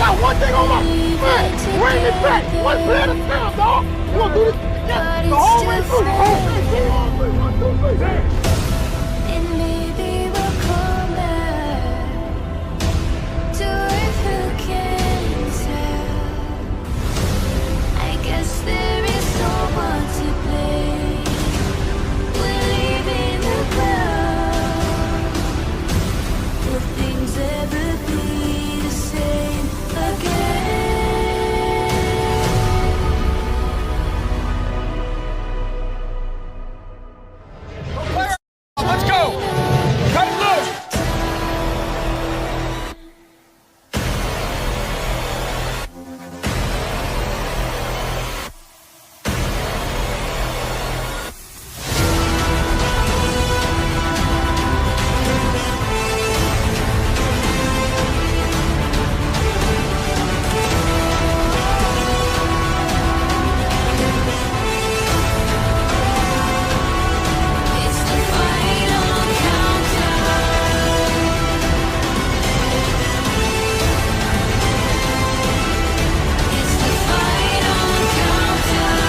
got one thing on my man. Bring it back. One play at a time, dog. You want to do this together? The whole way through. The whole thing. 1, 2, 3. And maybe we'll come back to earth, who can tell? I guess there is no one to blame. We're leaving the ground. Will things ever be the same again? Let's go! Cut it loose! It's the final countdown. It's the final countdown.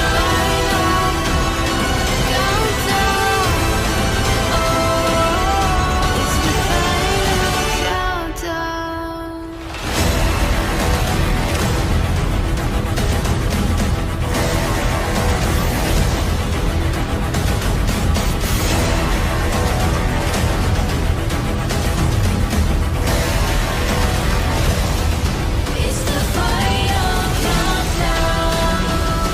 Oh, it's the final countdown. It's the final countdown.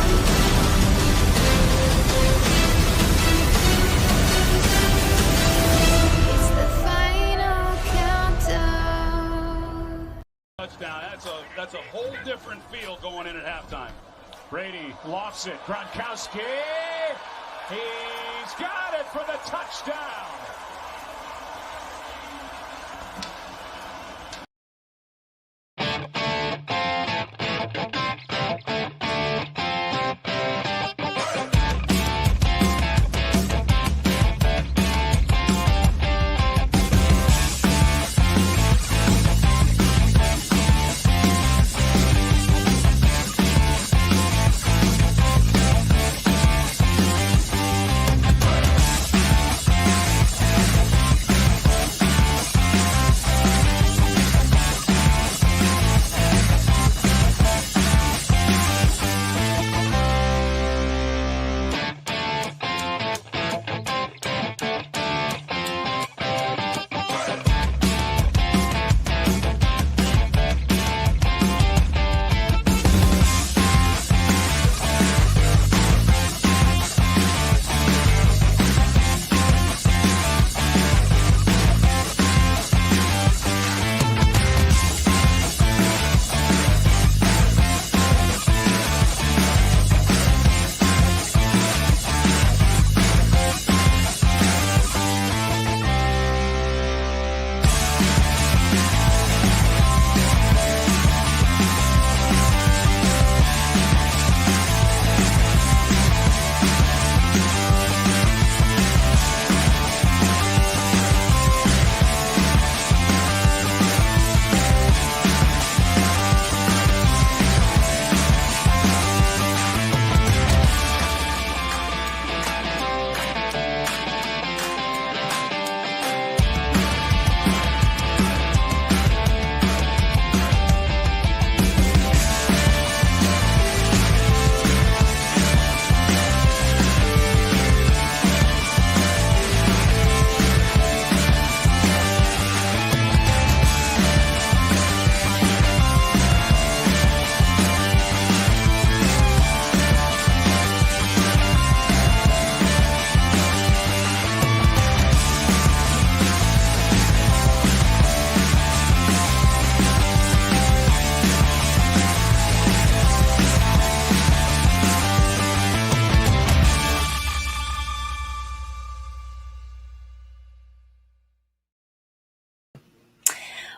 It's the final countdown. Touchdown. That's a whole different feel going in at halftime. Brady lofts it. Gronkowski. He's got it for the touchdown.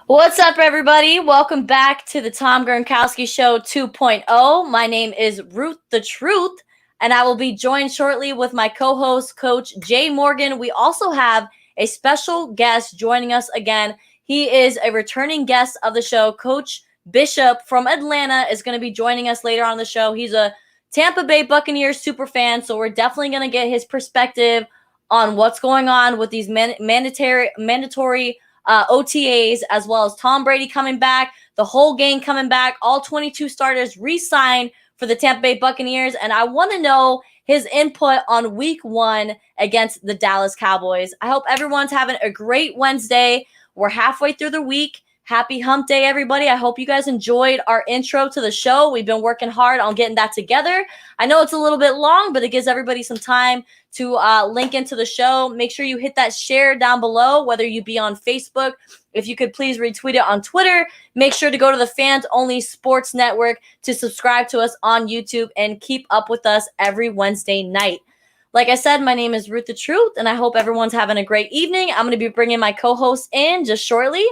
What's up, everybody? Welcome back to the Tom Gronkowski Show 2.0. My name is Ruth the Truth, and I will be joined shortly with my co-host, Coach Jay Morgan. We also have a special guest joining us again. He is a returning guest of the show, Coach Bishop from Atlanta is going to be joining us later on the show. He's a Tampa Bay Buccaneers super fan, so we're definitely going to get his perspective on what's going on with these mandatory OTAs, as well as Tom Brady coming back, the whole gang coming back, all 22 starters re-signed for the Tampa Bay Buccaneers, and I want to know his input on week 1 against the Dallas Cowboys. I hope everyone's having a great Wednesday. We're halfway through the week. Happy hump day, everybody. I hope you guys enjoyed our intro to the show. We've been working hard on getting that together. I know it's a little bit long, but it gives everybody some time to link into the show. Make sure you hit that share down below, whether you be on Facebook. If you could please retweet it on Twitter. Make sure to go to the Fans Only Sports Network to subscribe to us on YouTube and keep up with us every Wednesday night. Like I said, my name is Ruth the Truth, and I hope everyone's having a great evening. I'm going to be bringing my co-host in just shortly.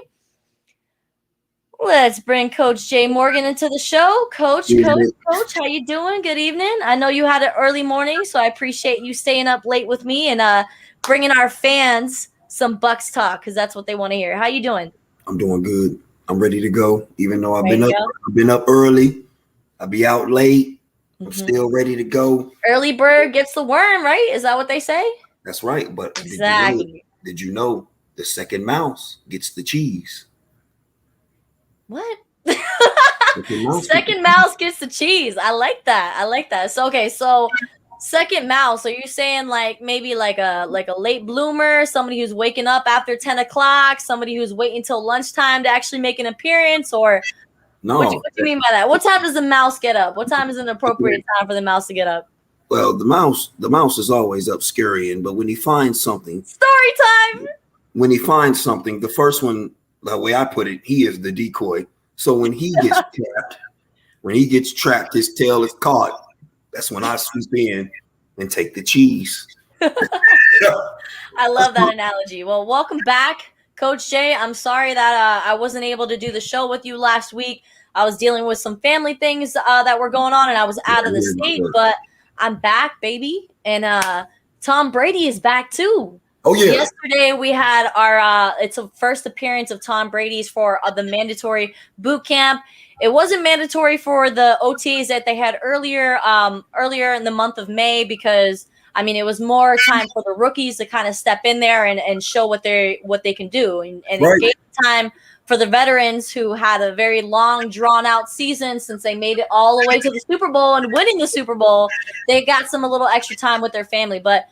Let's bring Coach Jay Morgan into the show. Coach, how you doing? Good evening. I know you had an early morning, so I appreciate you staying up late with me and bringing our fans some Bucks talk, because that's what they want to hear. How you doing? I'm doing good. I'm ready to go. Even though I've been up early, I'll be out late. I'm still ready to go. Early bird gets the worm, right? Is that what they say? That's right. But exactly. Did you know the second mouse gets the cheese? What? Second mouse gets the cheese. I like that. So second mouse. Are you saying like maybe like a late bloomer, somebody who's waking up after 10 o'clock, somebody who's waiting till lunchtime to actually make an appearance, or no? What do you mean by that? What time does the mouse get up? What time is an appropriate time for the mouse to get up? Well, the mouse is always up scurrying, but when he finds something, story time. When he finds something, the first one, the way I put it, he is the decoy. So when he gets trapped, his tail is caught. That's when I swoop in and take the cheese. I love that analogy. Well, welcome back, Coach Jay. I'm sorry that I wasn't able to do the show with you last week. I was dealing with some family things that were going on, and I was out of the state, but I'm back, baby. And Tom Brady is back too. Oh, yeah. Yesterday we had our it's a first appearance of Tom Brady's for the mandatory boot camp. It wasn't mandatory for the OTAs that they had earlier in the month of May, because I mean it was more time for the rookies to kind of step in there and show what they can do, and right. It gave time for the veterans who had a very long drawn out season since they made it all the way to the Super Bowl and winning the Super Bowl. They got a little extra time with their family. But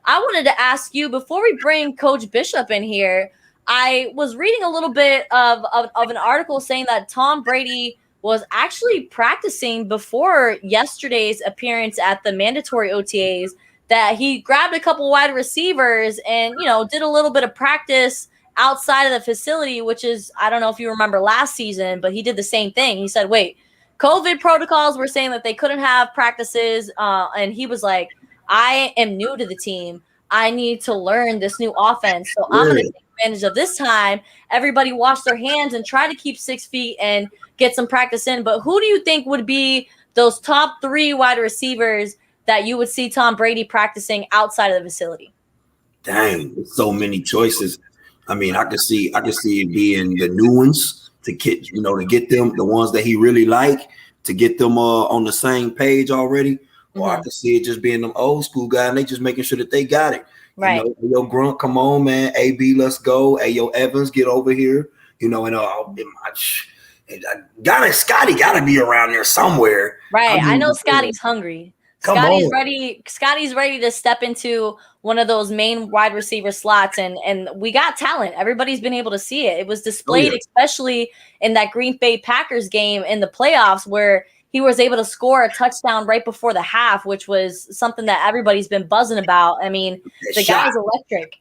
I wanted to ask you, before we bring Coach Bishop in here, I was reading a little bit of an article saying that Tom Brady was actually practicing before yesterday's appearance at the mandatory OTAs, that he grabbed a couple wide receivers and, did a little bit of practice outside of the facility, which is, I don't know if you remember last season, but he did the same thing. He said, wait, COVID protocols were saying that they couldn't have practices. And he was like, I am new to the team. I need to learn this new offense. So I'm going to take advantage of this time. Everybody wash their hands and try to keep 6 feet and get some practice in. But who do you think would be those top 3 wide receivers that you would see Tom Brady practicing outside of the facility? Dang, there's so many choices. I mean, I could see it being the new ones to get, to get them, the ones that he really like, to get them on the same page already. Or I could see it just being them old school guys, and they just making sure that they got it. Right. Yo, Grunt, come on, man. AB, let's go. Hey, yo, Evans, get over here. And Scotty got to be around there somewhere. Right. I know Scotty's hungry. Scotty's ready to step into one of those main wide receiver slots, and we got talent. Everybody's been able to see it. It was displayed, especially in that Green Bay Packers game in the playoffs, where he was able to score a touchdown right before the half, which was something that everybody's been buzzing about. I mean, the guy's electric.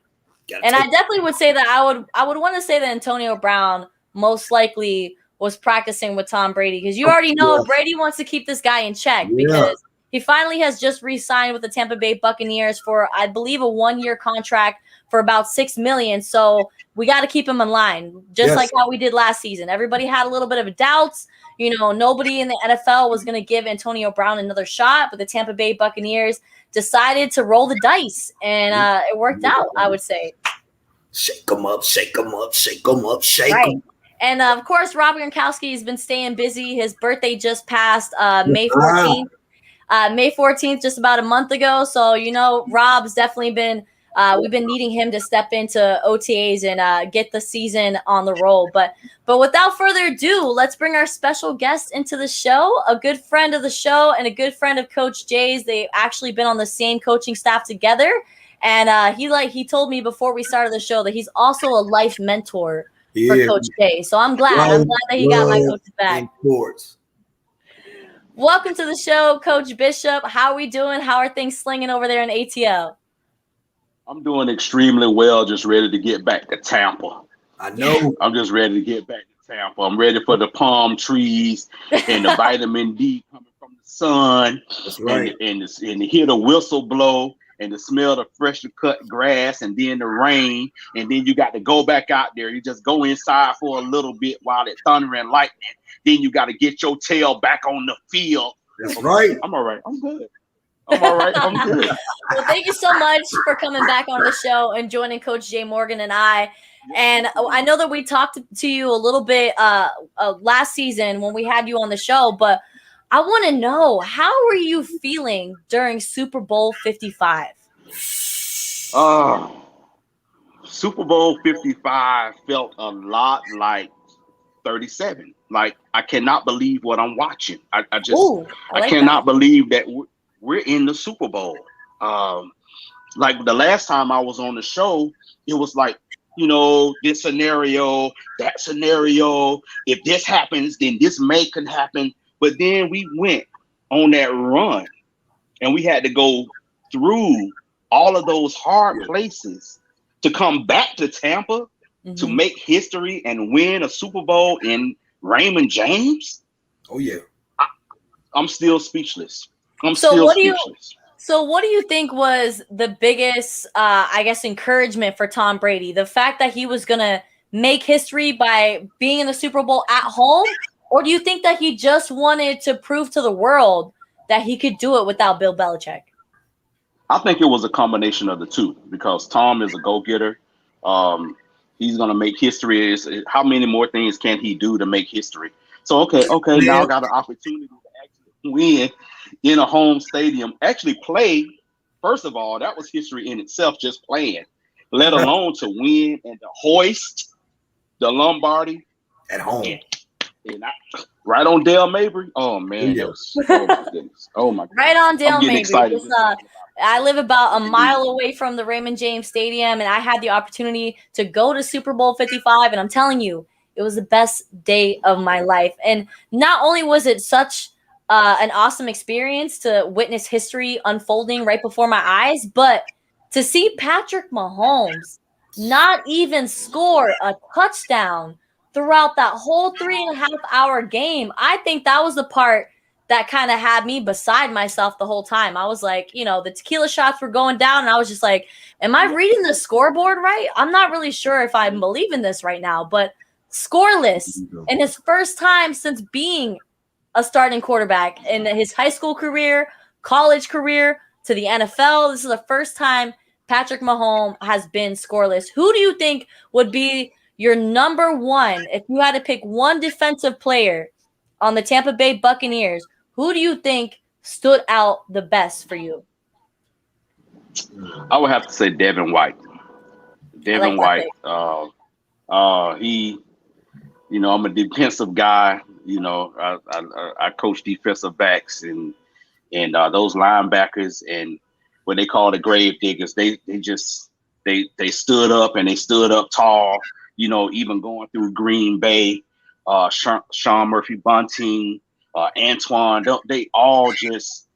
And I definitely would say that I would want to say that Antonio Brown most likely was practicing with Tom Brady, because you already know Brady wants to keep this guy in check, because he finally has just re-signed with the Tampa Bay Buccaneers for, I believe, a 1-year contract for about $6 million. So we got to keep him in line, just like how we did last season. Everybody had a little bit of doubts. Nobody in the NFL was going to give Antonio Brown another shot, but the Tampa Bay Buccaneers decided to roll the dice, and it worked out, I would say. Shake them up, shake them up, shake them up, shake right. them. And of course, Rob Gronkowski has been staying busy. His birthday just passed May 14th. May 14th, just about a month ago. So, Rob's definitely been, we've been needing him to step into OTAs and get the season on the roll. But without further ado, let's bring our special guest into the show, a good friend of the show and a good friend of Coach Jay's. They've actually been on the same coaching staff together. And he told me before we started the show that he's also a life mentor for Coach Jay. So I'm glad that he got my coach's back. Welcome to the show, Coach Bishop. How are we doing? How are things slinging over there in ATL? I'm doing extremely well, just ready to get back to Tampa. I know. I'm just ready to get back to Tampa. I'm ready for the palm trees and the vitamin D coming from the sun. That's right. And to hear the whistle blow and to smell the freshly cut grass and then the rain. And then you got to go back out there. You just go inside for a little bit while it's thunder and lightning. Then you got to get your tail back on the field. That's right. I'm all right. I'm good. I'm all right. I'm good. Well, thank you so much for coming back on the show and joining Coach Jay Morgan and I. And I know that we talked to you a little bit last season when we had you on the show, but I want to know, how were you feeling during Super Bowl 55? Super Bowl 55 felt a lot like 37. Like, I cannot believe what I'm watching. I cannot believe that we're in the Super Bowl. Like the last time I was on the show, it was like, this scenario, that scenario. If this happens, then this can happen. But then we went on that run and we had to go through all of those hard places to come back to Tampa to make history and win a Super Bowl in Raymond James. Oh, yeah. I'm still speechless. So what do you think was the biggest, encouragement for Tom Brady? The fact that he was going to make history by being in the Super Bowl at home? Or do you think that he just wanted to prove to the world that he could do it without Bill Belichick? I think it was a combination of the two, because Tom is a go-getter. He's going to make history. How many more things can he do to make history? So, okay, now I got an opportunity to actually win in a home stadium. Actually play, first of all, that was history in itself, just playing, let alone to win and to hoist the Lombardi at home. And right on Dale Mabry. Oh man, oh my goodness. Oh my goodness. Right on Dale Mabry. Excited. I live about a mile away from the Raymond James Stadium, and I had the opportunity to go to Super Bowl 55, and I'm telling you, it was the best day of my life. And not only was it such an awesome experience to witness history unfolding right before my eyes, but to see Patrick Mahomes not even score a touchdown throughout that whole 3.5-hour game, I think that was the part that kind of had me beside myself the whole time. I was like, the tequila shots were going down, and I was just like, am I reading the scoreboard right? I'm not really sure if I'm believing this right now, but scoreless in his first time since being a starting quarterback in his high school career, college career, to the NFL. This is the first time Patrick Mahomes has been scoreless. Who do you think would be your number one, if you had to pick one defensive player on the Tampa Bay Buccaneers? Who do you think stood out the best for you? I would have to say Devin White. Devin White. He, I'm a defensive guy. I coach defensive backs and those linebackers, and what they call the grave diggers. They stood up, and they stood up tall. Even going through Green Bay, Sean Murphy-Bunting, Antoine, they all just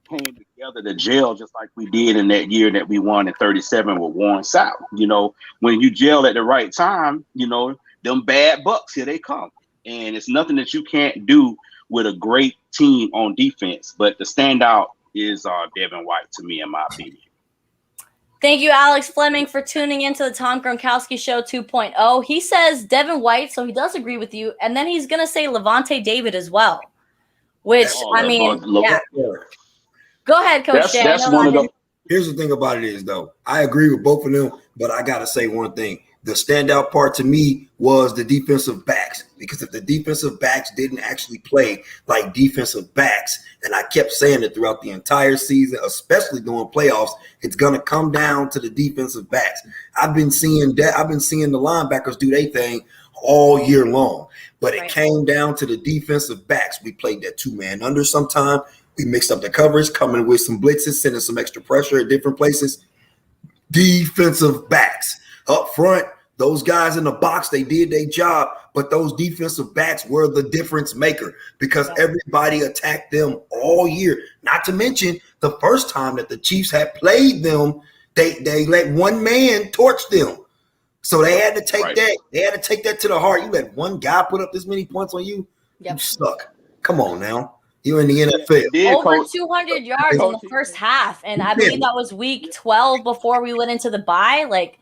came together to gel just like we did in that year that we won in 37 with Warren Sapp. When you gel at the right time, them bad Bucks, here they come. And it's nothing that you can't do with a great team on defense. But the standout is Devin White to me, in my opinion. Thank you, Alex Fleming, for tuning into the Tom Gronkowski Show 2.0. He says Devin White, so he does agree with you. And then he's going to say Levante David as well, which, yeah. Go ahead, Coach Jay. Here's the thing about it is, though. I agree with both of them, but I got to say one thing. the standout part to me was the defensive backs, because if the defensive backs didn't actually play like defensive backs, and I kept saying it throughout the entire season, especially during playoffs, it's going to come down to the defensive backs. I've been seeing that. I've been seeing the linebackers do their thing all year long, but it came down to the defensive backs. We played that 2-man under sometime. We mixed up the coverage, coming with some blitzes, sending some extra pressure at different places. Defensive backs up front, those guys in the box, they did their job, but those defensive backs were the difference maker because everybody attacked them all year. Not to mention the first time that the Chiefs had played them, they let one man torch them. So they had to take that. They had to take that to the heart. You let one guy put up this many points on you, you suck. Come on now. You're in the NFL. Over 200 yards in the first half, and I believe that was week 12 before we went into the bye. Like,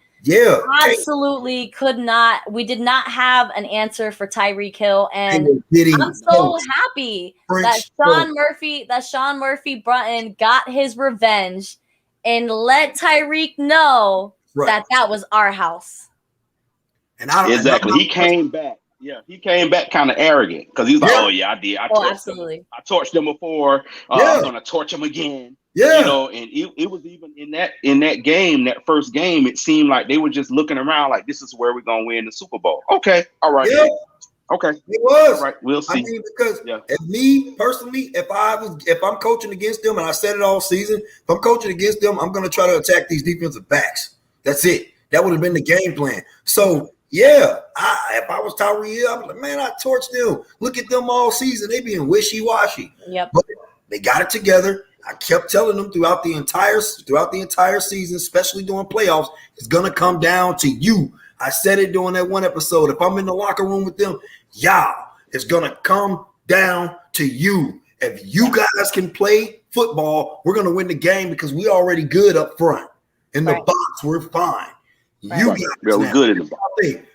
absolutely could not. We did not have an answer for Tyreek Hill, and I'm so happy that Sean Murphy Brunton got his revenge and let Tyreek know that was our house. And he came back. Yeah, he came back kind of arrogant because he's like, "Oh yeah, I did. I torched them. I torched them before. I'm gonna torch them again." Yeah, you know, and it was even in that game, that first game, it seemed like they were just looking around like, "This is where we're gonna win the Super Bowl." Okay, all right, okay, it was. All right, we'll see. I mean, because if me personally, if I'm coaching against them, and I said it all season, if I'm coaching against them, I'm gonna try to attack these defensive backs. That's it. That would have been the game plan. So. Yeah, if I was Tyreek Hill, I'd be like, man, I torched them. Look at them all season. They being wishy-washy. Yep. But they got it together. I kept telling them throughout the entire season, especially during playoffs, it's gonna come down to you. I said it during that one episode. If I'm in the locker room with them, it's gonna come down to you. If you guys can play football, we're gonna win the game because we already good up front. In the box, we're fine. You guys we're good in the box.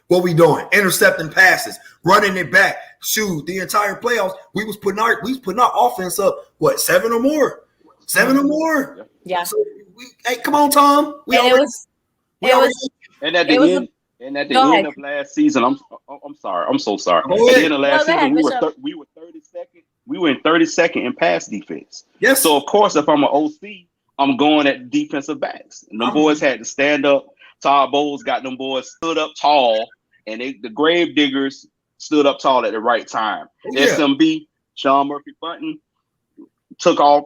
What we doing? Intercepting passes, running it back. Shoot, the entire playoffs, we was putting our offense up. What, 7 or more? 7 or more. Yeah. So hey, come on, Tom. And at the end of last season, I'm sorry. I'm so sorry. At the end of last season, we were 32nd. We were in 32nd in pass defense. Yes. So of course, if I'm an OC, I'm going at defensive backs, and the boys had to stand up. Todd Bowles got them boys stood up tall, and the grave diggers stood up tall at the right time. SMB, Sean Murphy Bunton, took off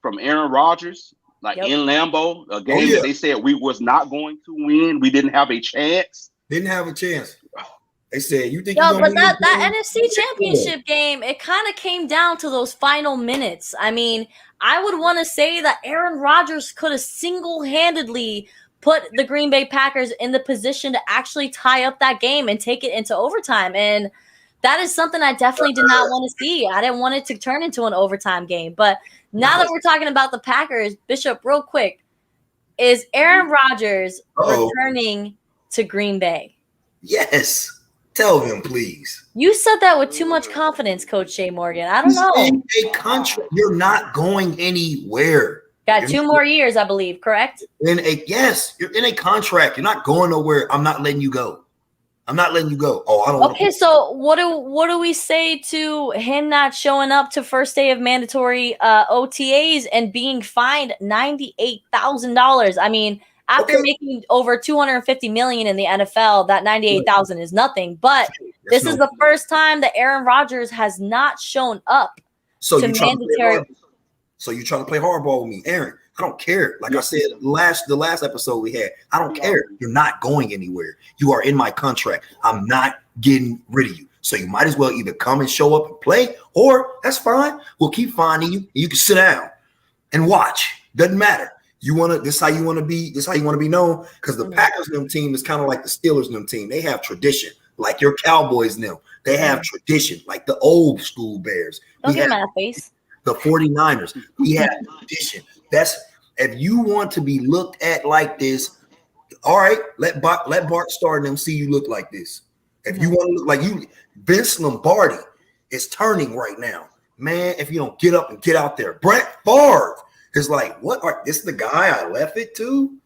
from Aaron Rodgers, in Lambeau, a game that they said we was not going to win. We didn't have a chance. Didn't have a chance. They said, you think but that NFC Championship game, it kind of came down to those final minutes. I mean, I would want to say that Aaron Rodgers could have single-handedly put the Green Bay Packers in the position to actually tie up that game and take it into overtime. And that is something I definitely did not want to see. I didn't want it to turn into an overtime game. But now that we're talking about the Packers, Bishop, real quick, is Aaron Rodgers returning to Green Bay? Yes. Tell them, please. You said that with too much confidence, Coach Shea Morgan. I don't know. In a contract, you're not going anywhere. Got 2 more years, I believe, correct? You're in a contract. You're not going nowhere. I'm not letting you go. I'm not letting you go. Oh, I don't. Okay, so what do we say to him not showing up to first day of mandatory OTAs and being fined $98,000? I mean, after making over $250 million in the NFL, that $98,000 is nothing. But this is the first time that Aaron Rodgers has not shown up to mandatory. So you're trying to play hardball with me, Aaron. I don't care. Like I said, the last episode we had, I don't care. You're not going anywhere. You are in my contract. I'm not getting rid of you. So you might as well either come and show up and play, or that's fine. We'll keep finding you. You can sit down and watch. Doesn't matter. This is how you want to be. This is how you want to be known. Because the Packers them team is kind of like the Steelers them team. They have tradition, like your Cowboys them. They have tradition, like the old school Bears. Don't get my face. The 49ers, we have tradition. That's if you want to be looked at like this, all right, let Bart Starr and them see you look like this. If you want to look like you, Vince Lombardi is turning right now. Man, if you don't get up and get out there, Brett Favre is like, this is the guy I left it to?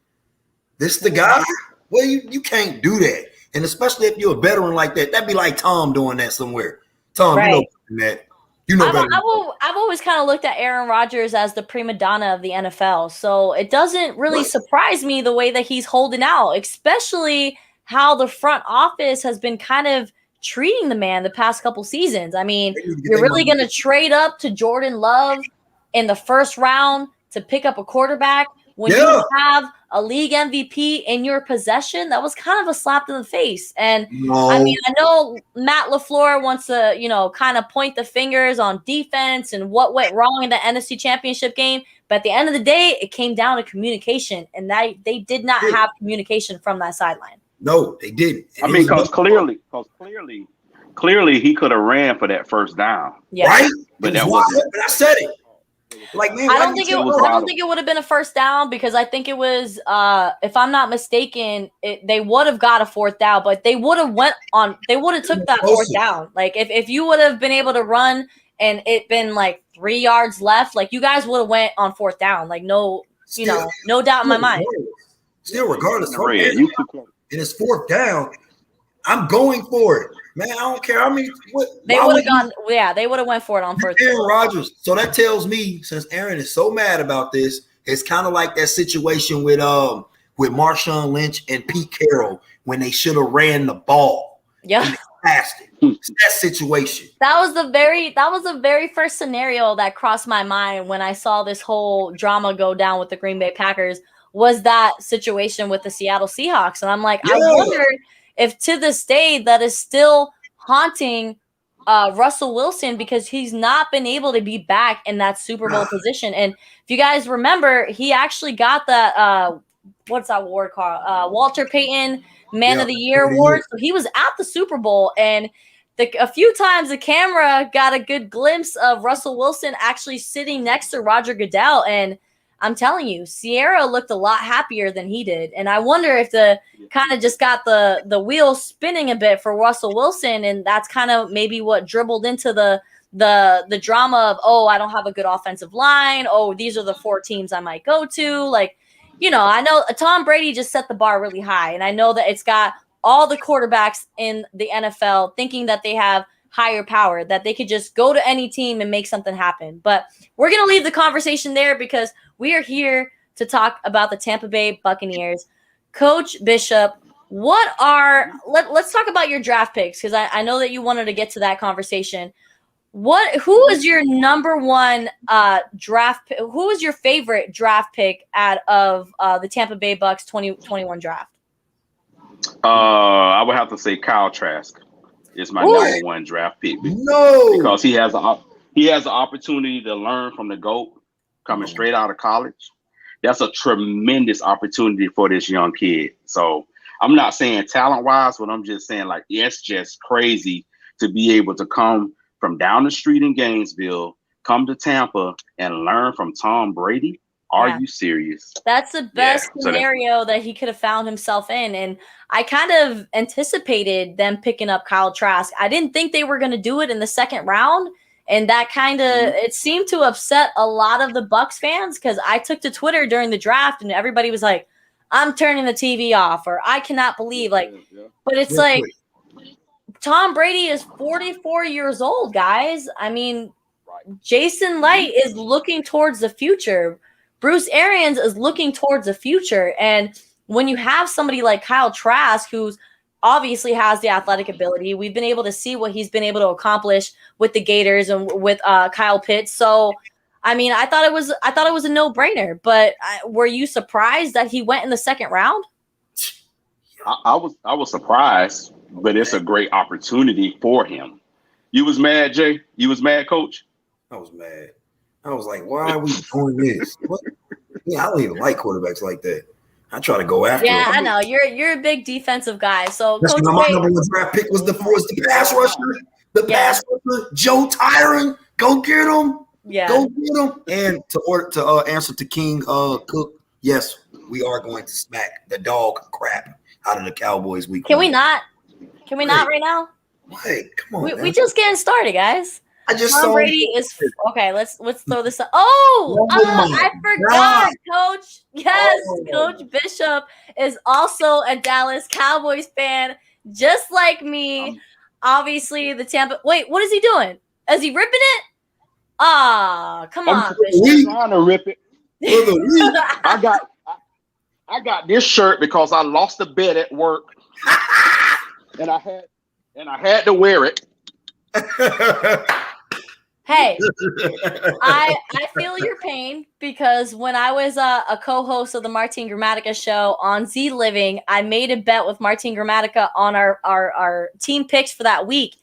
This the guy? Well, you can't do that. And especially if you're a veteran like that, that'd be like Tom doing that somewhere. Tom, Right. you know better than that. You know better than that. I've always kind of looked at Aaron Rodgers as the prima donna of the NFL. So it doesn't really surprise me the way that he's holding out, especially how the front office has been kind of treating the man the past couple seasons. I mean, you're really going to trade up to Jordan Love in the first round to pick up a quarterback when you have a league MVP in your possession. That was kind of a slap in the face. And I mean, I know Matt LaFleur wants to, you know, kind of point the fingers on defense and what went wrong in the NFC Championship game. But at the end of the day, it came down to communication, and they did not have communication from that sideline. No, they didn't. I mean, because clearly he could have ran for that first down. Yeah. Right? But But I said it. Like, man, I don't think it would have been a first down, because I think it was, if I'm not mistaken, they would have got a fourth down, but they would have took that fourth down. Like if you would have been able to run and it been like 3 yards left, like you guys would have went on fourth down. Like no doubt in my mind. Still, regardless, and it's fourth down, I'm going for it. Man, I don't care. I mean, they would have gone. Yeah, they would have went for it on first. Aaron Rodgers. So that tells me, since Aaron is so mad about this, it's kind of like that situation with Marshawn Lynch and Pete Carroll when they should have ran the ball. Yeah, passed it. It's that situation. That was the very first scenario that crossed my mind when I saw this whole drama go down with the Green Bay Packers. Was that situation with the Seattle Seahawks? And I'm like, I wonder if to this day that is still haunting Russell Wilson, because he's not been able to be back in that Super Bowl position. And if you guys remember, he actually got the what's that award called? Walter Payton Man of the Year award. So he was at the Super Bowl, and a few times the camera got a good glimpse of Russell Wilson actually sitting next to Roger Goodell. And I'm telling you, Sierra looked a lot happier than he did. And I wonder if the kind of just got the wheel spinning a bit for Russell Wilson. And that's kind of maybe what dribbled into the drama of, oh, I don't have a good offensive line. Oh, these are the 4 teams I might go to. Like, you know, I know Tom Brady just set the bar really high. And I know that it's got all the quarterbacks in the NFL thinking that they have higher power, that they could just go to any team and make something happen. But we're going to leave the conversation there, because we are here to talk about the Tampa Bay Buccaneers. Coach Bishop, let's talk about your draft picks, because I know that you wanted to get to that conversation. Who is your number one draft pick? Who is your favorite draft pick out of the Tampa Bay Bucks 2021 draft? I would have to say Kyle Trask is my number one draft pick. No, because he has the opportunity to learn from the GOAT coming straight out of college. That's a tremendous opportunity for this young kid. So I'm not saying talent-wise, but I'm just saying, like, it's just crazy to be able to come from down the street in Gainesville, come to Tampa, and learn from Tom Brady. Are you serious? That's the best scenario that he could have found himself in. And I kind of anticipated them picking up Kyle Trask. I didn't think they were going to do it in the second round. And that kind of, it seemed to upset a lot of the Bucs fans, because I took to Twitter during the draft and everybody was like, I'm turning the TV off, or I cannot believe, like, but it's like, Tom Brady is 44 years old, guys. I mean, Jason Light is looking towards the future. Bruce Arians is looking towards the future. And when you have somebody like Kyle Trask, who's obviously has the athletic ability, we've been able to see what he's been able to accomplish with the Gators and with Kyle Pitts. So, I mean, I thought it was a no-brainer. But were you surprised that he went in the second round? I was surprised, but it's a great opportunity for him. You was mad, Jay? You was mad, Coach? I was mad. I was like, why are we doing this? I don't even like quarterbacks like that. I try to go after him. I know. You're a big defensive guy. So Coach, my number one draft pick was the pass rusher. Pass rusher, Joe Tyron. Go get him. Yeah. Go get him. And to answer to King Cook, yes, we are going to smack the dog crap out of the Cowboys week. Can we not? Can we not right now? Hey, come on. We just getting started, guys. Tom Brady is okay. Let's throw this up. I forgot, Coach. Yes, Coach Bishop is also a Dallas Cowboys fan. just like me. Obviously, the Tampa. Wait, what is he doing? Is he ripping it? Ah, come on, I'm Bishop. trying to rip it. I got this shirt because I lost a bet at work, and I had to wear it. Hey, I feel your pain because when I was a co-host of the Martin Gramatica show on Z Living, I made a bet with Martin Gramatica on our team picks for that week,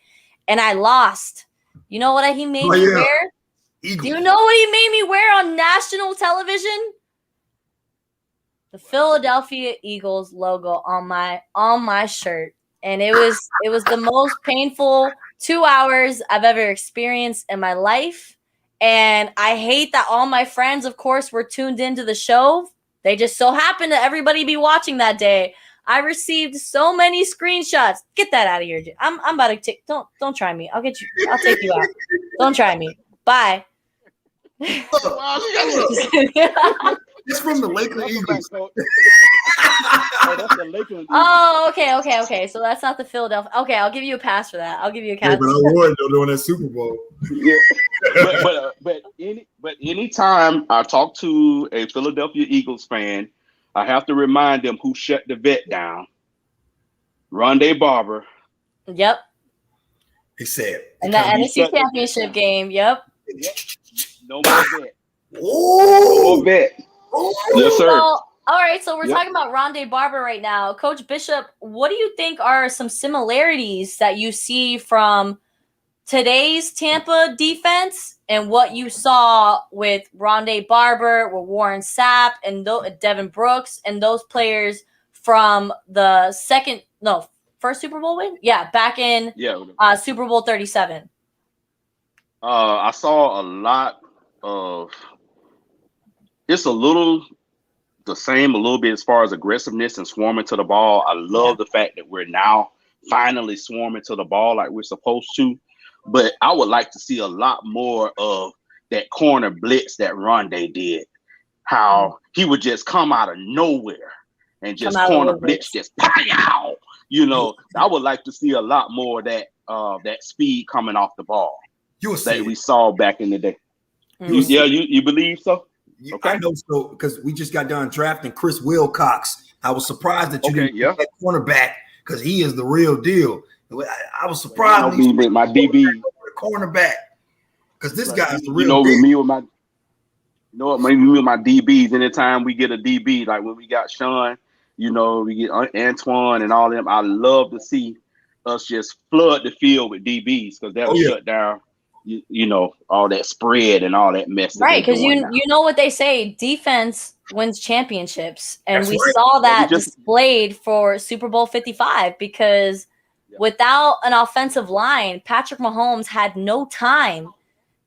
and I lost. You know what he made me wear? Eagles. Do you know what he made me wear on national television? The Philadelphia Eagles logo on my shirt, and it was the most painful 2 hours I've ever experienced in my life. And I hate that all my friends, of course, were tuned into the show. They just so happened to everybody be watching that day. I received so many screenshots. Get that out of here. I'm about to take. Don't try me. I'll take you out. Don't try me. Bye. It's from the Lakeland Eagles. That's the Lakeland Eagles. Oh, okay. So that's not the Philadelphia. Okay, I'll give you a pass for that. I'll give you a pass. Hey, but I won though during that Super Bowl. Yeah. but anytime I talk to a Philadelphia Eagles fan, I have to remind them who shut the vet down. Rondé Barber. Yep. He said. And the NFC Championship game. Yep. No more vet. Oh, no more vet. Yes, sir. All right, so we're talking about Rondé Barber right now. Coach Bishop, what do you think are some similarities that you see from today's Tampa defense and what you saw with Rondé Barber, with Warren Sapp, and Devin Brooks, and those players from the first Super Bowl win? Yeah, back in Super Bowl 37. I saw a lot of it's a little the same a little bit as far as aggressiveness and swarming to the ball. I love the fact that we're now finally swarming to the ball like we're supposed to. But I would like to see a lot more of that corner blitz that Rondé did. How he would just come out of nowhere and just corner blitz, just pow. You know, I would like to see a lot more of that speed coming off the ball that we saw back in the day. You believe so? Okay. I know so because we just got done drafting Chris Wilcox. I was surprised that you didn't get that cornerback because he is the real deal. I was surprised with my DB cornerback because this guy's the real deal. With me with my DBs. Anytime we get a DB, like when we got Sean, we get Antoine and all them. I love to see us just flood the field with DBs because that'll shut down. All that spread and all that mess. Right, because you know what they say, defense wins championships. And we saw that displayed for Super Bowl 55 because without an offensive line, Patrick Mahomes had no time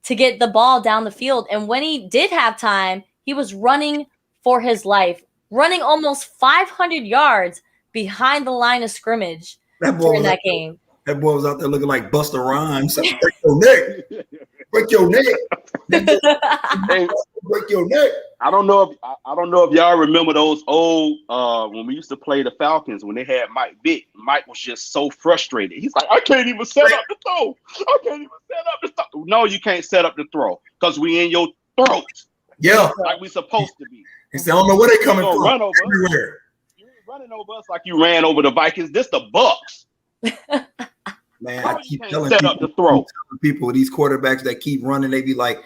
to get the ball down the field. And when he did have time, he was running for his life, running almost 500 yards behind the line of scrimmage during that game. That boy was out there looking like Busta Rhymes. Break your neck. Break your neck. Break your neck. I don't know if y'all remember those old when we used to play the Falcons when they had Mike Vick. Mike was just so frustrated. He's like, I can't even set up the throw. I can't even set up the throw. No, you can't set up the throw because we in your throat. Yeah. Like we supposed to be. He said, I don't know where they coming from. Run over everywhere. You ain't running over us like you ran over the Vikings. This the Bucks. Man, I keep telling people these quarterbacks that keep running, they be like,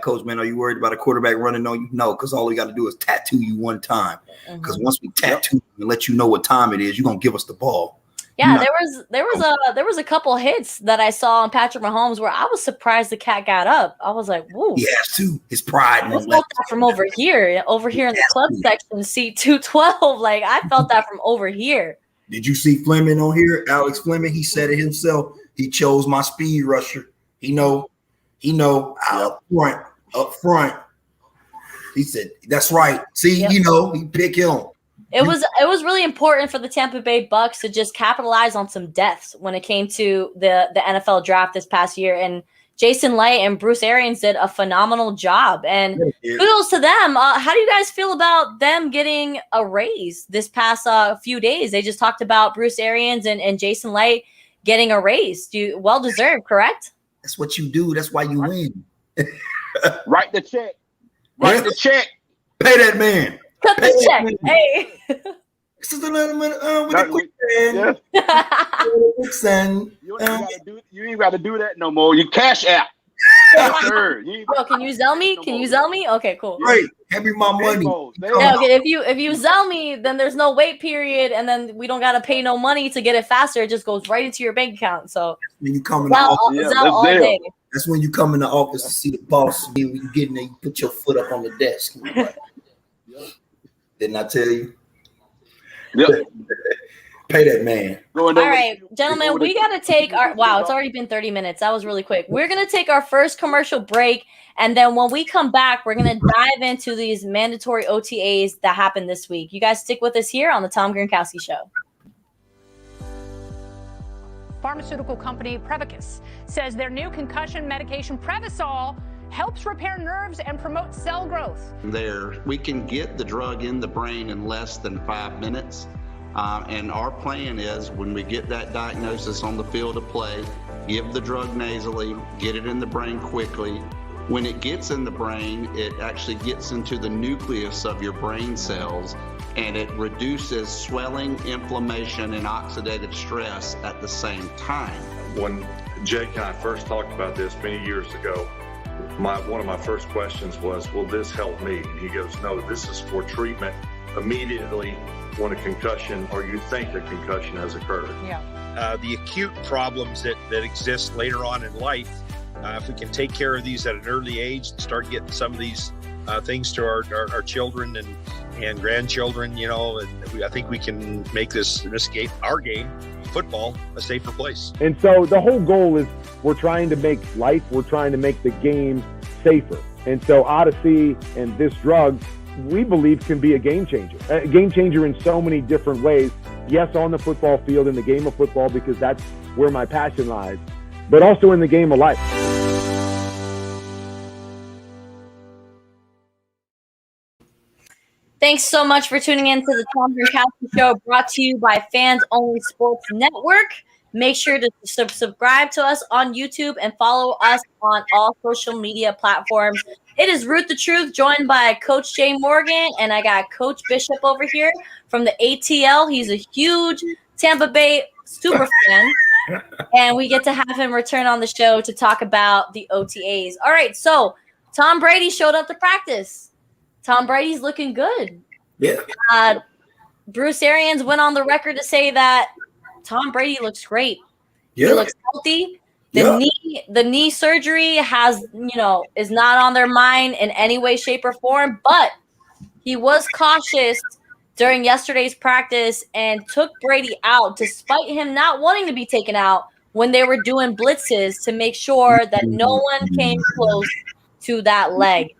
Coach, man, are you worried about a quarterback running on you? No, because all we got to do is tattoo you one time. Because once we tattoo you and let you know what time it is, you're gonna give us the ball. Yeah, there was a couple hits that I saw on Patrick Mahomes where I was surprised the cat got up. I was like, whoa. He has to. His pride. I felt that from over here in the club section, seat 212. Like I felt that from over here. Did you see Fleming on here? Alex Fleming, he said it himself. He chose my speed rusher. He know up front. He said, that's right. See, he pick him. It was really important for the Tampa Bay Bucks to just capitalize on some deaths when it came to the NFL draft this past year. And, Jason Light and Bruce Arians did a phenomenal job. And kudos to them. How do you guys feel about them getting a raise this past few days? They just talked about Bruce Arians and Jason Light getting a raise. Well deserved, correct? That's what you do. That's why you win. Write the check. Write the check. Pay that man. Cut the check. Hey. This is a little bit with the quicksand. You ain't got to do that no more. You cash app. Bro, can you Zell me? Can you Zell me? Okay, cool. Right. Hand me my money. Yeah, okay, if you Zell me, then there's no wait period, and then we don't gotta pay no money to get it faster. It just goes right into your bank account. So when you come in the office, Zell all day. That's when you come in the office to see the boss. When you get in there, you put your foot up on the desk. Didn't I tell you? Yep. Pay that man. All right, gentlemen, we got to take our – wow, it's already been 30 minutes. That was really quick. We're going to take our first commercial break, and then when we come back, we're going to dive into these mandatory OTAs that happened this week. You guys stick with us here on the Tom Gronkowski Show. Pharmaceutical company Prevacus says their new concussion medication Prevacol helps repair nerves and promote cell growth. We can get the drug in the brain in less than 5 minutes. And our plan is when we get that diagnosis on the field of play, give the drug nasally, get it in the brain quickly. When it gets in the brain, it actually gets into the nucleus of your brain cells, and it reduces swelling, inflammation, and oxidative stress at the same time. When Jake and I first talked about this many years ago, one of my first questions was, will this help me? And he goes, no, this is for treatment immediately when a concussion or you think a concussion has occurred. Yeah. The acute problems that exist later on in life, if we can take care of these at an early age and start getting some of these things to our children and grandchildren, and I think we can make this game, our game, football, a safer place. And so the whole goal is we're trying to make the game safer. And so Odyssey and this drug, we believe, can be a game changer in so many different ways. Yes, on the football field, in the game of football, because that's where my passion lies, but also in the game of life. Thanks so much for tuning in to the Tom Gronkowski Show, brought to you by Fans Only Sports Network. Make sure to subscribe to us on YouTube and follow us on all social media platforms. It is Ruth the Truth, joined by Coach Jay Morgan, and I got Coach Bishop over here from the ATL. He's a huge Tampa Bay Superfan, and we get to have him return on the show to talk about the OTAs. All right, so Tom Brady showed up to practice. Tom Brady's looking good. Yeah. Bruce Arians went on the record to say that Tom Brady looks great. Yeah. He looks healthy. The knee surgery is not on their mind in any way, shape, or form, but he was cautious during yesterday's practice and took Brady out despite him not wanting to be taken out when they were doing blitzes to make sure that no one came close to that leg.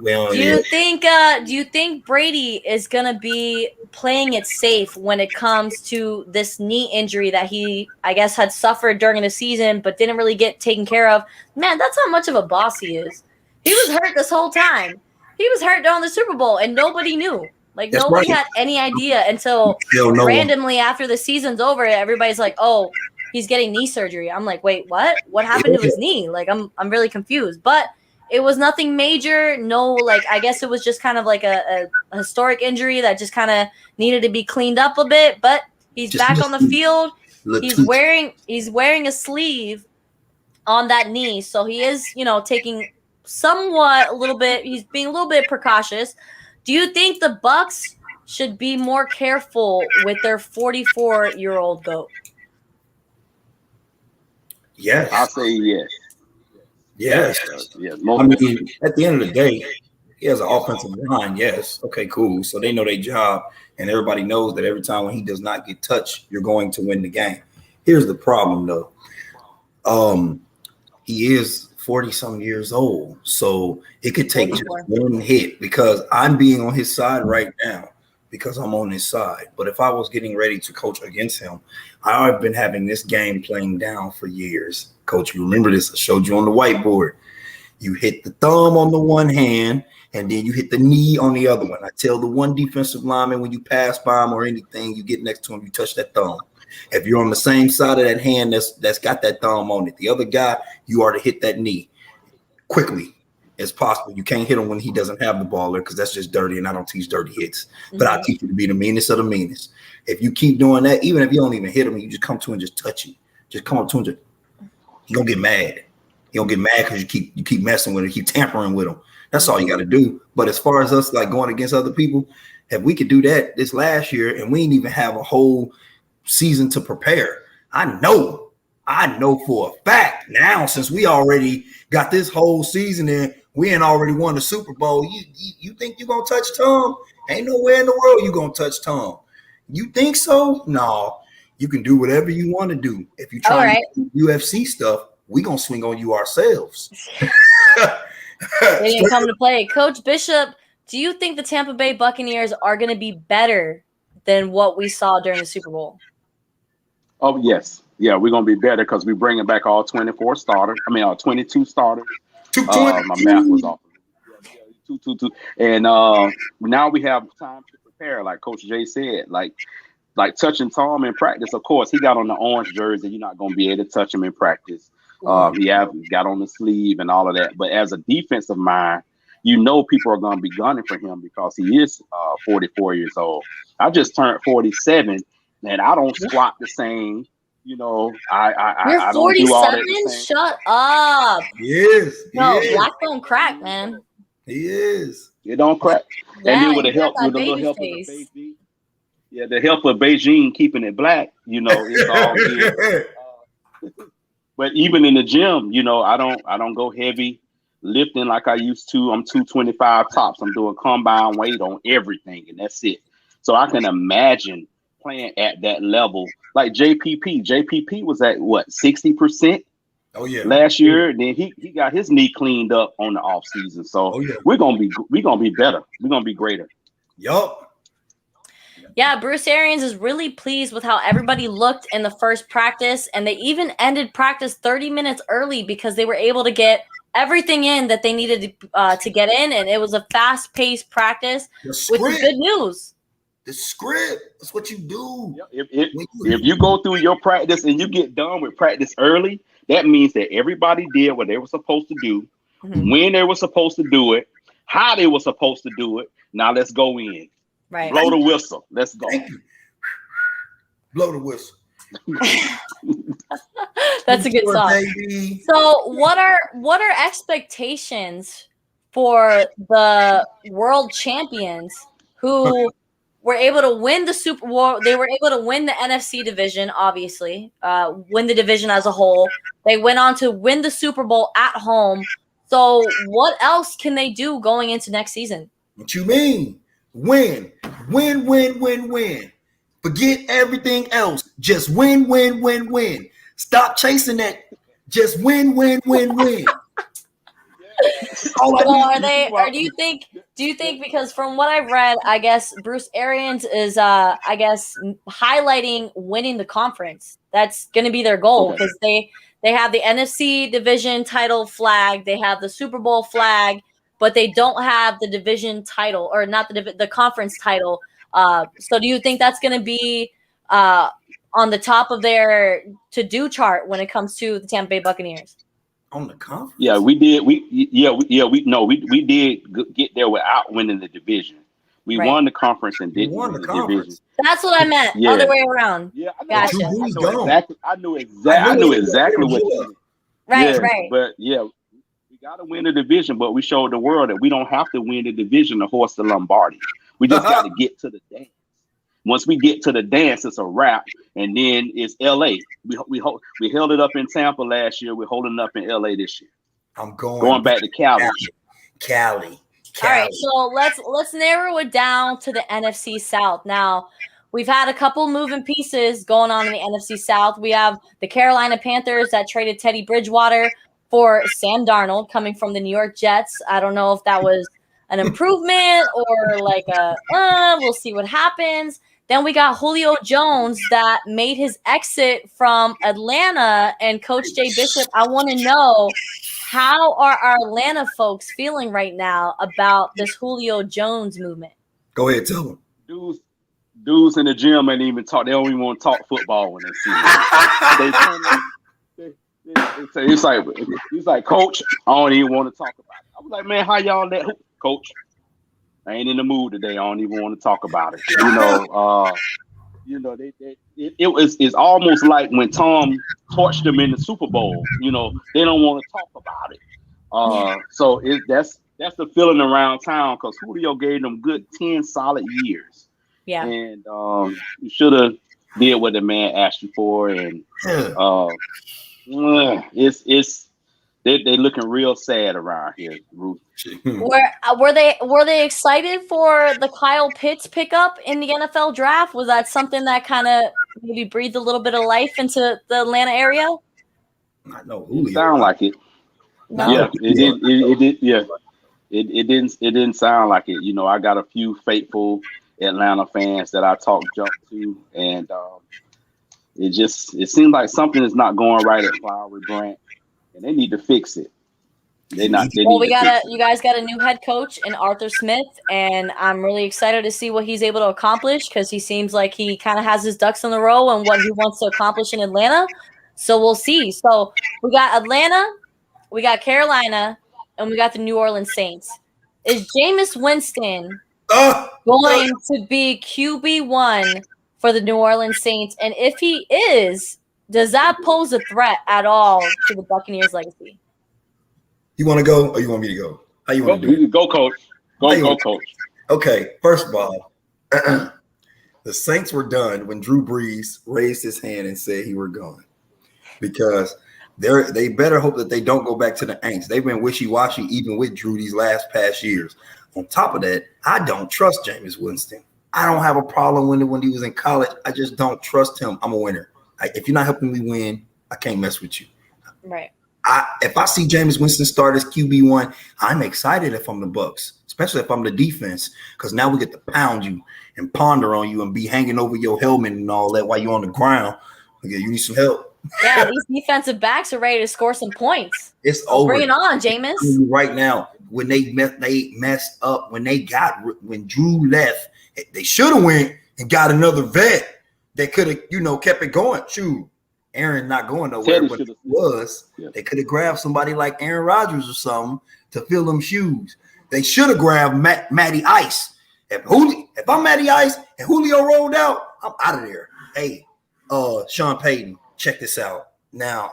Do you think Brady is gonna be playing it safe when it comes to this knee injury that he, I guess, had suffered during the season but didn't really get taken care of? Man, that's how much of a boss he is. He was hurt this whole time. He was hurt during the Super Bowl and nobody knew. Nobody had any idea until randomly after the season's over, everybody's like, "Oh, he's getting knee surgery." I'm like, "Wait, what? What happened to his knee?" I'm really confused. But it was nothing major. No, I guess it was just kind of like a historic injury that just kind of needed to be cleaned up a bit. But he's just back on the field. He's wearing a sleeve on that knee, so he is, taking somewhat a little bit. He's being a little bit precautious. Do you think the Bucs should be more careful with their 44-year-old GOAT? Yes, I'll say yes. Yes. I mean, at the end of the day, he has an offensive line. Yes. Okay, cool. So they know their job, and everybody knows that every time when he does not get touched, you're going to win the game. Here's the problem, though. He is 40-some years old, so it could take just one hit, because I'm being on his side right now. because I'm on his side. But if I was getting ready to coach against him, I've been having this game playing down for years. Coach, you remember this? I showed you on the whiteboard. You hit the thumb on the one hand, and then you hit the knee on the other one. I tell the one defensive lineman when you pass by him or anything, you get next to him, you touch that thumb. If you're on the same side of that hand that's got that thumb on it, the other guy, you are to hit that knee quickly as possible. You can't hit him when he doesn't have the ball there because that's just dirty, and I don't teach dirty hits. But I teach you to be the meanest of the meanest. If you keep doing that, even if you don't even hit him, you just come to him and just touch him. Just come up to him. He gonna get mad. He gonna get mad because you keep messing with him, keep tampering with him. That's all you got to do. But as far as us like going against other people, if we could do that this last year and we didn't even have a whole season to prepare, I know for a fact now, since we already got this whole season in, we ain't already won the Super Bowl. You think you're gonna touch Tom? Ain't nowhere in the world you gonna touch Tom. You think so? No. You can do whatever you want to do. If you try to do UFC stuff, we gonna swing on you ourselves. They didn't come to play. Coach Bishop, do you think the Tampa Bay Buccaneers are going to be better than what we saw during the Super Bowl? Oh, yes. Yeah, we're going to be better because we're bringing back all 24 starters. I mean, all 22 starters. My math was off. Two. And now we have time to prepare, like Coach Jay said. Like touching Tom in practice, of course, he got on the orange jersey. You're not going to be able to touch him in practice. He got on the sleeve and all of that. But as a defensive mind, you know people are going to be gunning for him because he is 44 years old. I just turned 47, and I don't squat the same. You know, I don't do all that the same. Shut up. He is. No, black don't crack, man. He is. It don't crack. Yeah, and then with the help of Beijing, the help of Beijing keeping it black, you know, it's all good. But even in the gym, you know, I don't go heavy lifting like I used to. I'm 225 tops. I'm doing combine weight on everything, and that's it. So I can imagine playing at that level. Like JPP. JPP was at what, 60%? Oh yeah. Last year, and then he got his knee cleaned up on the off season. So we're gonna be better. We're gonna be greater. Yup. Yeah, Bruce Arians is really pleased with how everybody looked in the first practice, and they even ended practice 30 minutes early because they were able to get everything in that they needed to get in, and it was a fast-paced practice with some good news. The script. That's what you do. If you go through your practice and you get done with practice early, that means that everybody did what they were supposed to do, when they were supposed to do it, how they were supposed to do it. Now let's go in. Right. Blow the whistle. Let's go. Blow the whistle. That's a good song. Baby. So what are expectations for the world champions who were able to win the Super Bowl? They were able to win the NFC division, obviously, win the division as a whole. They went on to win the Super Bowl at home. So what else can they do going into next season? What you mean? Win. Forget everything else. Just win. Stop chasing that. Just win. Do you think because from what I've read, I guess Bruce Arians is highlighting winning the conference. That's going to be their goal because they have the NFC division title flag, they have the Super Bowl flag, but they don't have the division title, or not the conference title. So do you think that's going to be on the top of their to-do chart when it comes to the Tampa Bay Buccaneers? On the conference? Yeah, we did. We did get there without winning the division. We won the conference and didn't win the division. That's what I meant. Yeah. Other way around. Yeah, gotcha. I knew exactly what you meant. Right. But yeah, we got to win the division, but we showed the world that we don't have to win the division to horse the Lombardi. We just got to get to the dance. Once we get to the dance, it's a wrap, and then it's LA. We held it up in Tampa last year. We're holding it up in LA this year. I'm going back to Cali. Cali. All right, so let's narrow it down to the NFC South. Now, we've had a couple moving pieces going on in the NFC South. We have the Carolina Panthers that traded Teddy Bridgewater for Sam Darnold coming from the New York Jets. I don't know if that was an improvement or like we'll see what happens. Then we got Julio Jones that made his exit from Atlanta. And Coach Jay Bishop, I want to know, how are our Atlanta folks feeling right now about this Julio Jones movement? Go ahead, tell them. Dudes in the gym ain't even talk. They don't even want to talk football when they see it. He's like, Coach, I don't even want to talk about it. I was like, man, how y'all let Coach? I ain't in the mood today. I don't even want to talk about it. It's almost like when Tom torched them in the Super Bowl. They don't want to talk about it. So that's the feeling around town because Julio gave them good 10 solid years. Yeah, and you should have did what the man asked you for, and they looking real sad around here, Ruth. Were they excited for the Kyle Pitts pickup in the NFL draft? Was that something that kind of maybe breathed a little bit of life into the Atlanta area? I know Julio. Sound like it. No. Yeah, it did. Yeah, it didn't sound like it. I got a few faithful Atlanta fans that I talk junk to, and it seems like something is not going right at Flowery Branch, and they need to fix it. You guys got a new head coach in Arthur Smith, and I'm really excited to see what he's able to accomplish because he seems like he kind of has his ducks in a row and what he wants to accomplish in Atlanta. So we'll see. So we got Atlanta, we got Carolina, and we got the New Orleans Saints. Is Jameis Winston going to be QB1 for the New Orleans Saints? And if he is, does that pose a threat at all to the Buccaneers' legacy? You want to go or you want me to go? How you want to do it? Go, Coach. Go, Coach. Okay, first of all, the Saints were done when Drew Brees raised his hand and said he were gone. Because they better hope that they don't go back to the angst. They've been wishy-washy even with Drew these past years. On top of that, I don't trust Jameis Winston. I don't have a problem when he was in college. I just don't trust him. I'm a winner. If you're not helping me win, I can't mess with you. Right. If I see Jameis Winston start as QB1, I'm excited if I'm the Bucs, especially if I'm the defense, because now we get to pound you and ponder on you and be hanging over your helmet and all that while you're on the ground. Okay, you need some help. Yeah, these defensive backs are ready to score some points. It's over. Bring it on, Jameis. Right now, when they messed up, when Drew left, they should have went and got another vet that could have, kept it going. Shoot. Aaron not going nowhere, but it was. Yeah. They could have grabbed somebody like Aaron Rodgers or something to fill them shoes. They should have grabbed Matty Ice. If I'm Matty Ice and Julio rolled out, I'm out of there. Hey, Sean Payton, check this out. Now,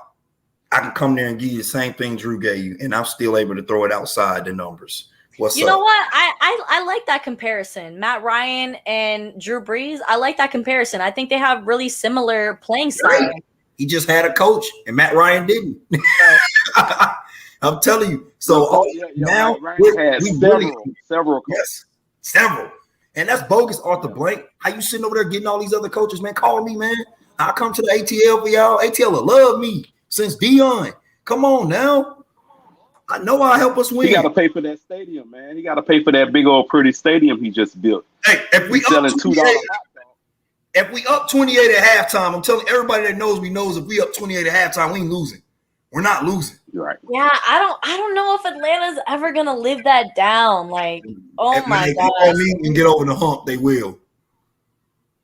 I can come there and give you the same thing Drew gave you, and I'm still able to throw it outside the numbers. What's up? You know what? I like that comparison. Matt Ryan and Drew Brees. I like that comparison. I think they have really similar playing style. Right. He just had a coach, and Matt Ryan didn't. I'm telling you. So now we really several coaches. Yes, several. And that's bogus, Arthur Blank. How you sitting over there getting all these other coaches, man? Call me, man. I'll come to the ATL for y'all. ATL will love me since Dion. Come on now. I know I'll help us win. He got to pay for that stadium, man. He got to pay for that big old pretty stadium he just built. Hey, if we selling $2 if we up 28 at halftime, I'm telling everybody that knows me knows if we up 28 at halftime, we ain't losing. We're not losing. You're right. Yeah, I don't know if Atlanta's ever gonna live that down. Like, oh my god. If they can get over the hump, they will.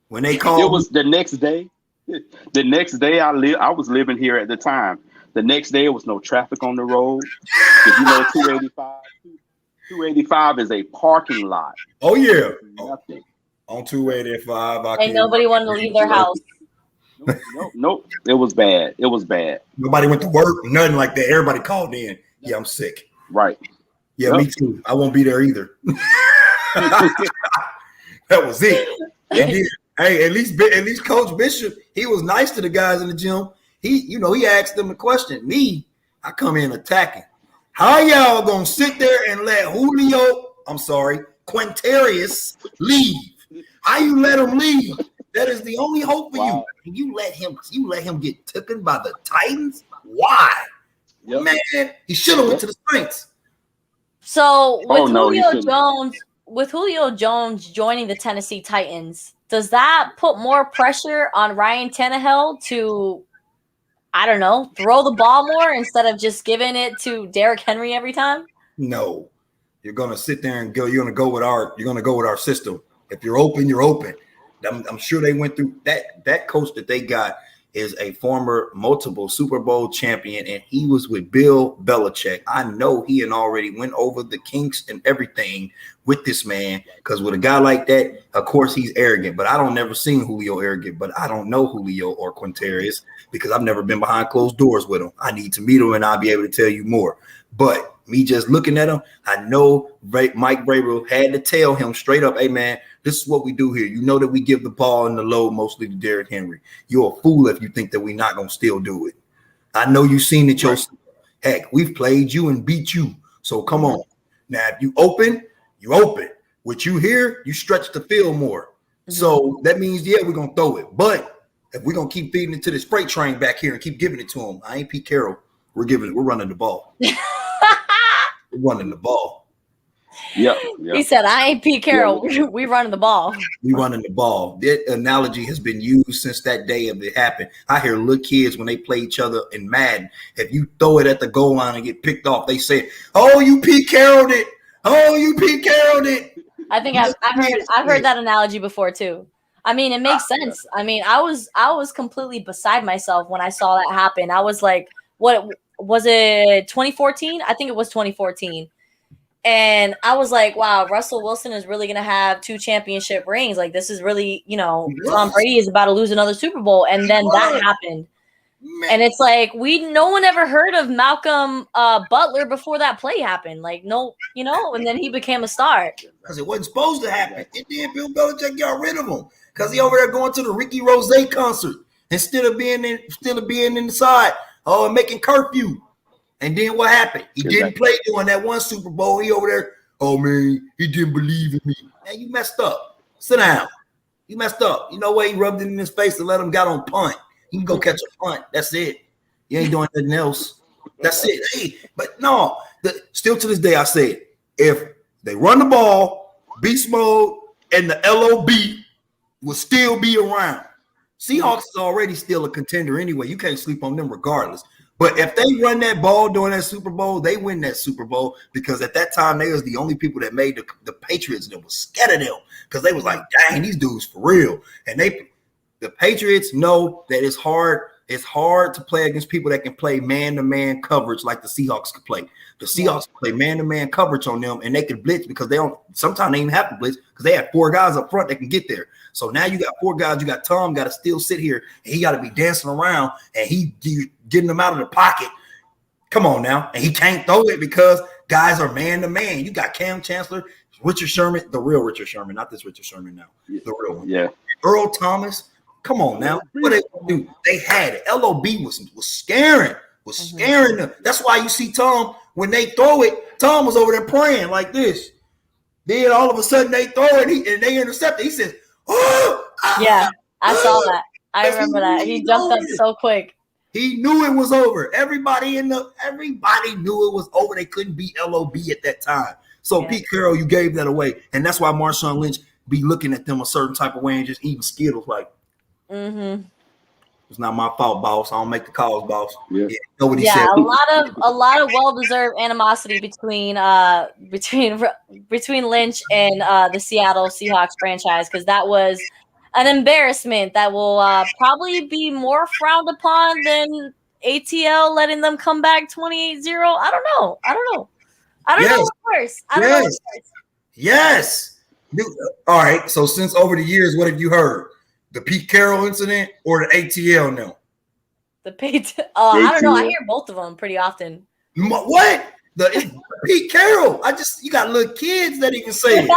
When they call, it was the next day. The next day I was living here at the time. The next day, there was no traffic on the road. If you know 285 is a parking lot. Oh, yeah. Nothing. On 285. And nobody wanted to leave their house. Nope. It was bad. It was bad. Nobody went to work, nothing like that. Everybody called in. Yeah, I'm sick. Right. Yeah, me too. I won't be there either. That was it. Hey, at least Coach Bishop, he was nice to the guys in the gym. He asked them the question. Me, I come in attacking. How y'all gonna sit there and let Quintarius leave? How you let him leave? That is the only hope for you. And you let him get taken by the Titans? Why? Yep. Man, he should have went to the Saints. So with no, he Julio shouldn't. Jones, joining the Tennessee Titans, does that put more pressure on Ryan Tannehill to, I don't know, throw the ball more instead of just giving it to Derrick Henry every time? No, you're gonna sit there and go. You're gonna go with our system. If you're open, you're open. I'm sure they went through that. That coach that they got is a former multiple Super Bowl champion, and he was with Bill Belichick. I know he had already went over the kinks and everything with this man, because with a guy like that, of course he's arrogant. But I don't never seen Julio arrogant. But I don't know Julio or Quintarius because I've never been behind closed doors with him. I need to meet him, and I'll be able to tell you more. But me just looking at him, I know Mike Vrabel had to tell him straight up, hey, man, this is what we do here. You know that we give the ball and the load mostly to Derrick Henry. You're a fool if you think that we're not going to still do it. I know you've seen it yourself. Heck, we've played you and beat you. So come on. Now, if you open, you open. With you here, you stretch the field more. So that means, yeah, we're going to throw it. But if we're going to keep feeding it to this freight train back here and keep giving it to him, I ain't Pete Carroll. We're running the ball. We're running the ball. Yep. He said, I ain't Pete Carroll. We running the ball. We running the ball. That analogy has been used since that day of it happened. I hear little kids when they play each other in Madden. If you throw it at the goal line and get picked off, they say, "Oh, you Pete Carrolled it. Oh, you Pete Carrolled it." I think I've heard that analogy before too. I mean, it makes sense. I mean, I was completely beside myself when I saw that happen. I was like, what was it, 2014? I think it was 2014. And I was like, wow, Russell Wilson is really going to have 2 championship rings. Like, this is really, Tom Brady is about to lose another Super Bowl. And then that happened. Man. And it's like, no one ever heard of Malcolm Butler before that play happened. Like, no, and then he became a star. Because it wasn't supposed to happen. And then Bill Belichick got rid of him because he over there going to the Ricky Rose concert instead of being inside and making curfew. And then what happened? He didn't play during that one Super Bowl. He over there, oh, man, he didn't believe in me. Man, you messed up. Sit down. You messed up. You know what? He rubbed it in his face and let him get on punt. He can go catch a punt. That's it. You ain't doing nothing else. That's it. Hey, but no, still to this day, I say, if they run the ball, beast mode, and the LOB will still be around. Seahawks is already still a contender anyway. You can't sleep on them regardless. But if they run that ball during that Super Bowl, they win that Super Bowl because at that time, they was the only people that made the Patriots that was scared of them because they was like, dang, these dudes for real. And the Patriots know that it's hard. It's hard to play against people that can play man-to-man coverage like the Seahawks can play. The Seahawks play man-to-man coverage on them, and they can blitz because sometimes they even have to blitz because they have 4 guys up front that can get there. So now you got 4 guys. You got Tom got to still sit here, and he got to be dancing around, and he getting them out of the pocket. Come on now. And he can't throw it because guys are man-to-man. You got Cam Chancellor, Richard Sherman, the real Richard Sherman, not this Richard Sherman now, the real one. Yeah. Earl Thomas. Come on now. What they do? They had it. LOB was scaring them. That's why you see Tom, when they throw it, Tom was over there praying like this. Then all of a sudden they throw it and they intercept it. He says, oh! Yeah, I saw that. I remember that. He jumped up so quick. He knew it was over. Everybody knew it was over. They couldn't beat LOB at that time. So Pete Carroll, you gave that away. And that's why Marshawn Lynch be looking at them a certain type of way and just eating Skittles like, it's not my fault, boss. I don't make the calls, boss. Yeah, know what he said. A lot of well-deserved animosity between Lynch and the Seattle Seahawks franchise because that was an embarrassment that will probably be more frowned upon than ATL letting them come back 28-0. I don't know. I don't know what's worse. Yes. All right. So since over the years, what have you heard? The Pete Carroll incident or the ATL now? The Pete. I don't know. I hear both of them pretty often. What? The Pete Carroll. You got little kids that even say it.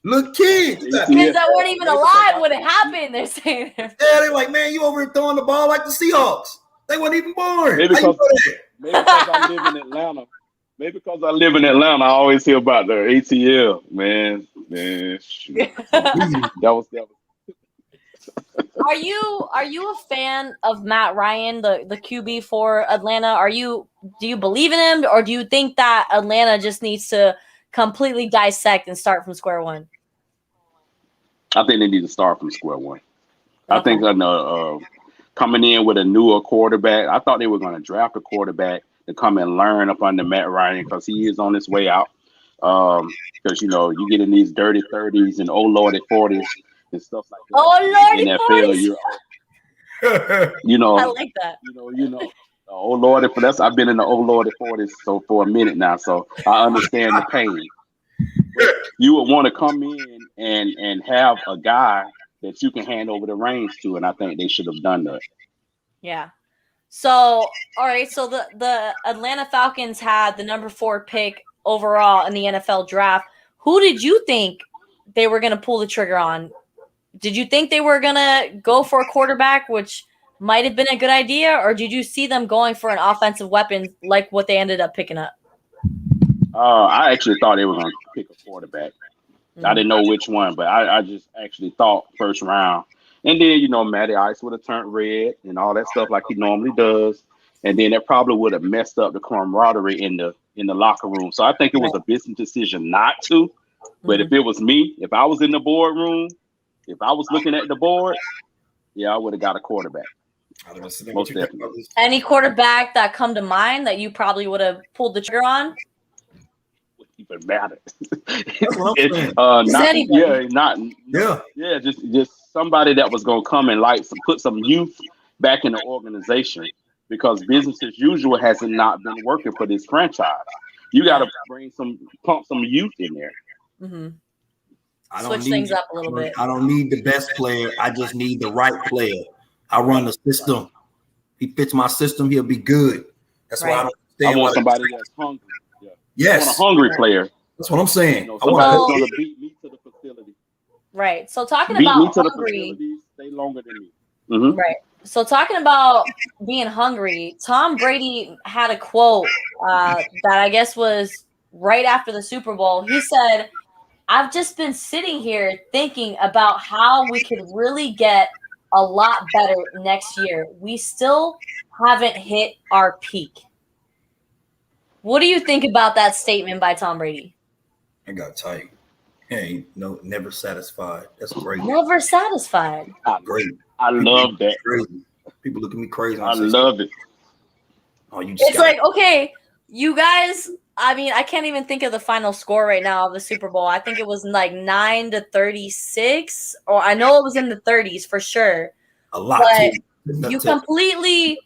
Little kids. Kids that weren't even alive when it happened. They're saying it. Yeah, they're like, man, you over here throwing the ball like the Seahawks. They weren't even born. Maybe because I live in Atlanta. Maybe because I live in Atlanta, I always hear about the ATL. Man. That was. Are you a fan of Matt Ryan, the QB for Atlanta? Do you believe in him, or do you think that Atlanta just needs to completely dissect and start from square one? I think they need to start from square one. Okay. I think coming in with a newer quarterback, I thought they were going to draft a quarterback to come and learn up under Matt Ryan because he is on his way out. Because, you get in these dirty 30s and old lordy 40s and stuff like that. Oh, lordy NFL, 40s. I like that. Old lordy, I've been in the old lordy 40s for a minute now, so I understand the pain. You would want to come in and have a guy that you can hand over the reins to, and I think they should have done that. Yeah. So, all right. So the Atlanta Falcons had the number 4 pick overall in the NFL draft. Who did you think they were going to pull the trigger on? Did you think they were going to go for a quarterback, which might have been a good idea, or did you see them going for an offensive weapon like what they ended up picking up? I actually thought they were going to pick a quarterback. I didn't know which one, but I just actually thought first round. And then, Matty Ice would have turned red and all that stuff like he normally does. And then that probably would have messed up the camaraderie in the locker room. So I think it was a business decision not to. But if it was me, if I was in the boardroom, if I was looking at the board, I would have got a quarterback. Most definitely. Any quarterback that come to mind that you probably would have pulled the trigger on? Even matter. Just somebody that was going to come and put some youth back in the organization, because business as usual has not been working for this franchise. You got to pump some youth in there. Mm-hmm. Switch things up a little bit. I don't need the best player. I just need the right player. I run the system. He fits my system. He'll be good. That's why I want somebody that's hungry. Yes. I want a hungry player. That's what I'm saying. Somebody that's going to beat me to the facility. Right. So talking about hungry, stay longer than me. Mm-hmm. Right. So talking about being hungry, Tom Brady had a quote that I guess was right after the Super Bowl. He said, "I've just been sitting here thinking about how we could really get a lot better next year. We still haven't hit our peak." What do you think about that statement by Tom Brady? I gotta tell you, never satisfied. That's great. Never satisfied. Great. I love that. Crazy. People look at me crazy. I love it. Oh, you just it's like, okay, you guys. I mean, I can't even think of the final score right now of the Super Bowl. I think it was like 9-36, or I know it was in the 30s for sure. A lot. But you completely.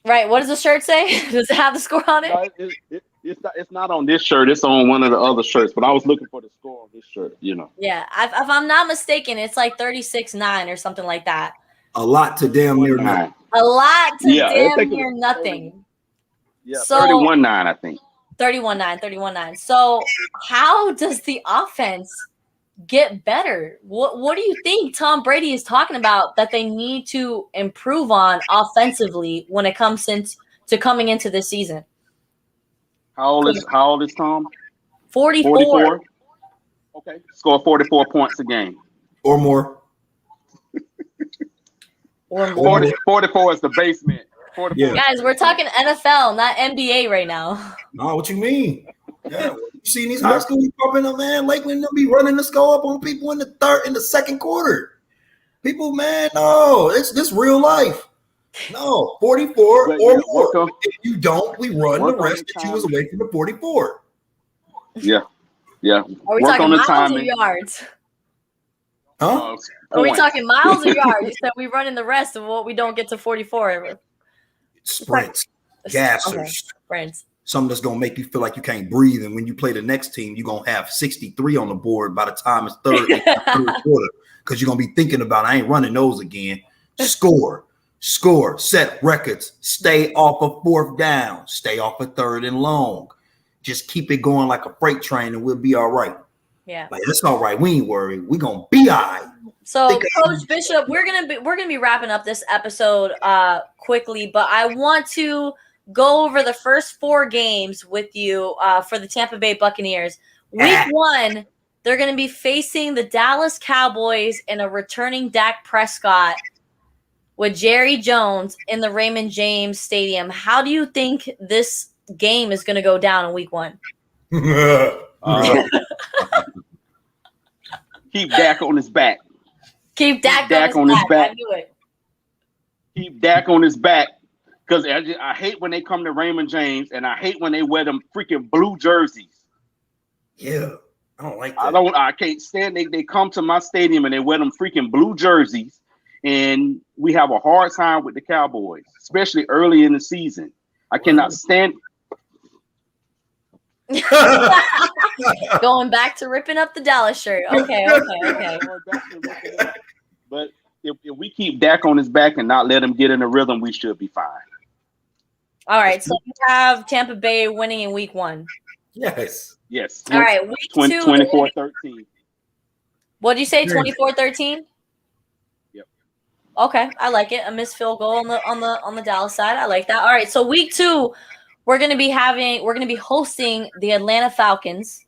Right. What does the shirt say? Does it have the score on it? It's not on this shirt. It's on one of the other shirts. But I was looking for the score on this shirt, Yeah. If I'm not mistaken, it's like 36-9 or something like that. A lot to damn near nothing. A lot to damn near nothing. Yeah, 31-9, I think. 31-9. So how does the offense get better? What do you think Tom Brady is talking about that they need to improve on offensively when it comes to coming into this season? How old is Tom? 44. Okay. Score 44 points a game. Or more. 44 is the basement. 44. Yeah. Guys, we're talking NFL, not NBA right now. No, what you mean? Yeah, you see these high school popping up, man. Lakeland, they'll be running the score up on people in the second quarter. People, man, no, it's this real life. No, 44 or more. If you don't, we run the rest that you was away from the 44. Yeah. Are we talking miles or yards? Huh? Are we talking miles or yards? You said we run in the rest of what we don't get to 44. Sprints, gassers, okay. Sprints. Something that's gonna make you feel like you can't breathe, and when you play the next team, you're gonna have 63 on the board by the time it's third quarter, because you're gonna be thinking about, I ain't running those again. Score, set records, stay off of fourth down, stay off of third and long. Just keep it going like a freight train, and we'll be all right. Yeah, like it's all right. We ain't worried. We gonna be all right. So, Coach Bishop, we're gonna be wrapping up this episode quickly, but I want to go over the first 4 games with you for the Tampa Bay Buccaneers. Week 1, They're going to be facing the Dallas Cowboys and a returning Dak Prescott with Jerry Jones in the Raymond James Stadium. How do you think this game is going to go down in week 1? Keep Dak on his back. Keep Dak on his back. I knew it. Keep Dak on his back. Because I hate when they come to Raymond James, and I hate when they wear them freaking blue jerseys. Yeah, I don't like that. I can't stand they come to my stadium and they wear them freaking blue jerseys, and we have a hard time with the Cowboys, especially early in the season. I cannot stand. Going back to ripping up the Dallas shirt. Okay. But if we keep Dak on his back and not let him get in the rhythm, we should be fine. All right, so we have Tampa Bay winning in week 1. Yes. All right, week 2. 24-13. What did you say? 24-13? Yep. Okay, I like it. A missed field goal on the Dallas side. I like that. All right, so week 2, we're gonna be hosting the Atlanta Falcons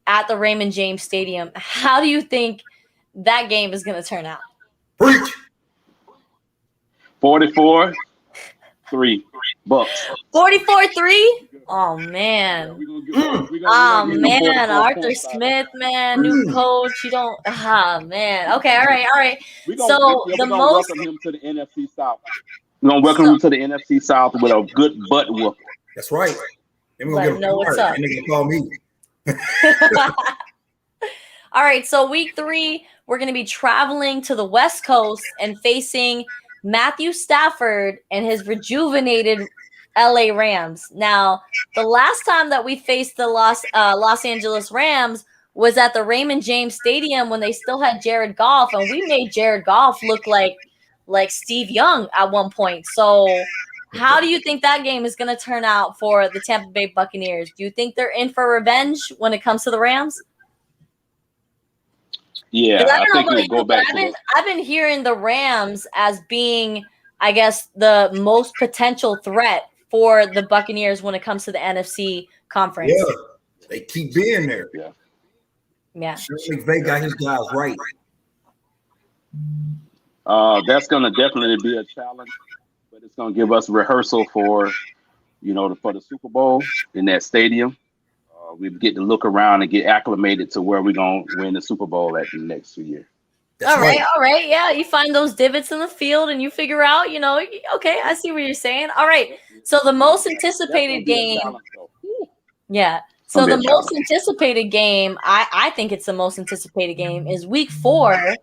at the Raymond James Stadium. How do you think that game is gonna turn out? 44-3 Bucks. 44-3? Oh man. Arthur Smith, man, new coach. You don't. Man. Okay. All right. We're gonna welcome him to the NFC South. We're gonna welcome him to the NFC South with a good butt whooping. That's right. And we're gonna know what's up. And they're gonna call me. All right. So week 3, we're gonna be traveling to the West Coast and facing Matthew Stafford and his rejuvenated LA Rams. Now, the last time that we faced the Los Angeles Rams was at the Raymond James Stadium when they still had Jared Goff, and we made Jared Goff look like Steve Young at one point. So how do you think that game is going to turn out for the Tampa Bay Buccaneers? Do you think they're in for revenge when it comes to the Rams? Yeah, I think we'll go back. I've been hearing the Rams as being, I guess, the most potential threat for the Buccaneers when it comes to the NFC conference. Yeah, they keep being there. Yeah. McVay got his guys right. That's going to definitely be a challenge, but it's going to give us rehearsal for the Super Bowl in that stadium. We get to look around and get acclimated to where we're going to win the Super Bowl at the next year. All right. Yeah, you find those divots in the field and you figure out, okay, I see what you're saying. All right. So the most anticipated game. Yeah. So the most anticipated game, I think it's the most anticipated game, is week 4.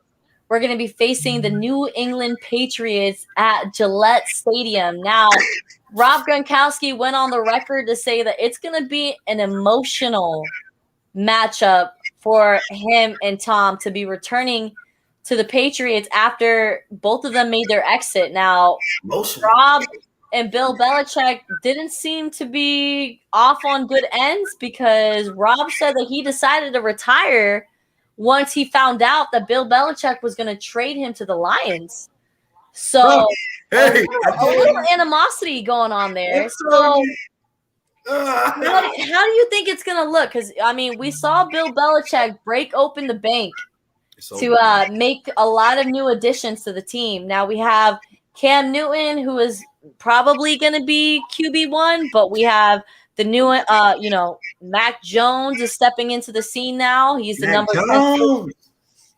We're going to be facing the New England Patriots at Gillette Stadium. Now, Rob Gronkowski went on the record to say that it's going to be an emotional matchup for him and Tom to be returning to the Patriots after both of them made their exit. Now, Rob and Bill Belichick didn't seem to be off on good ends, because Rob said that he decided to retire once he found out that Bill Belichick was going to trade him to the Lions. So a little animosity going on there. So how do you think it's going to look? Because, we saw Bill Belichick break open the bank to make a lot of new additions to the team. Now we have Cam Newton, who is probably going to be QB1, but we have the new, Mac Jones is stepping into the scene now. He's the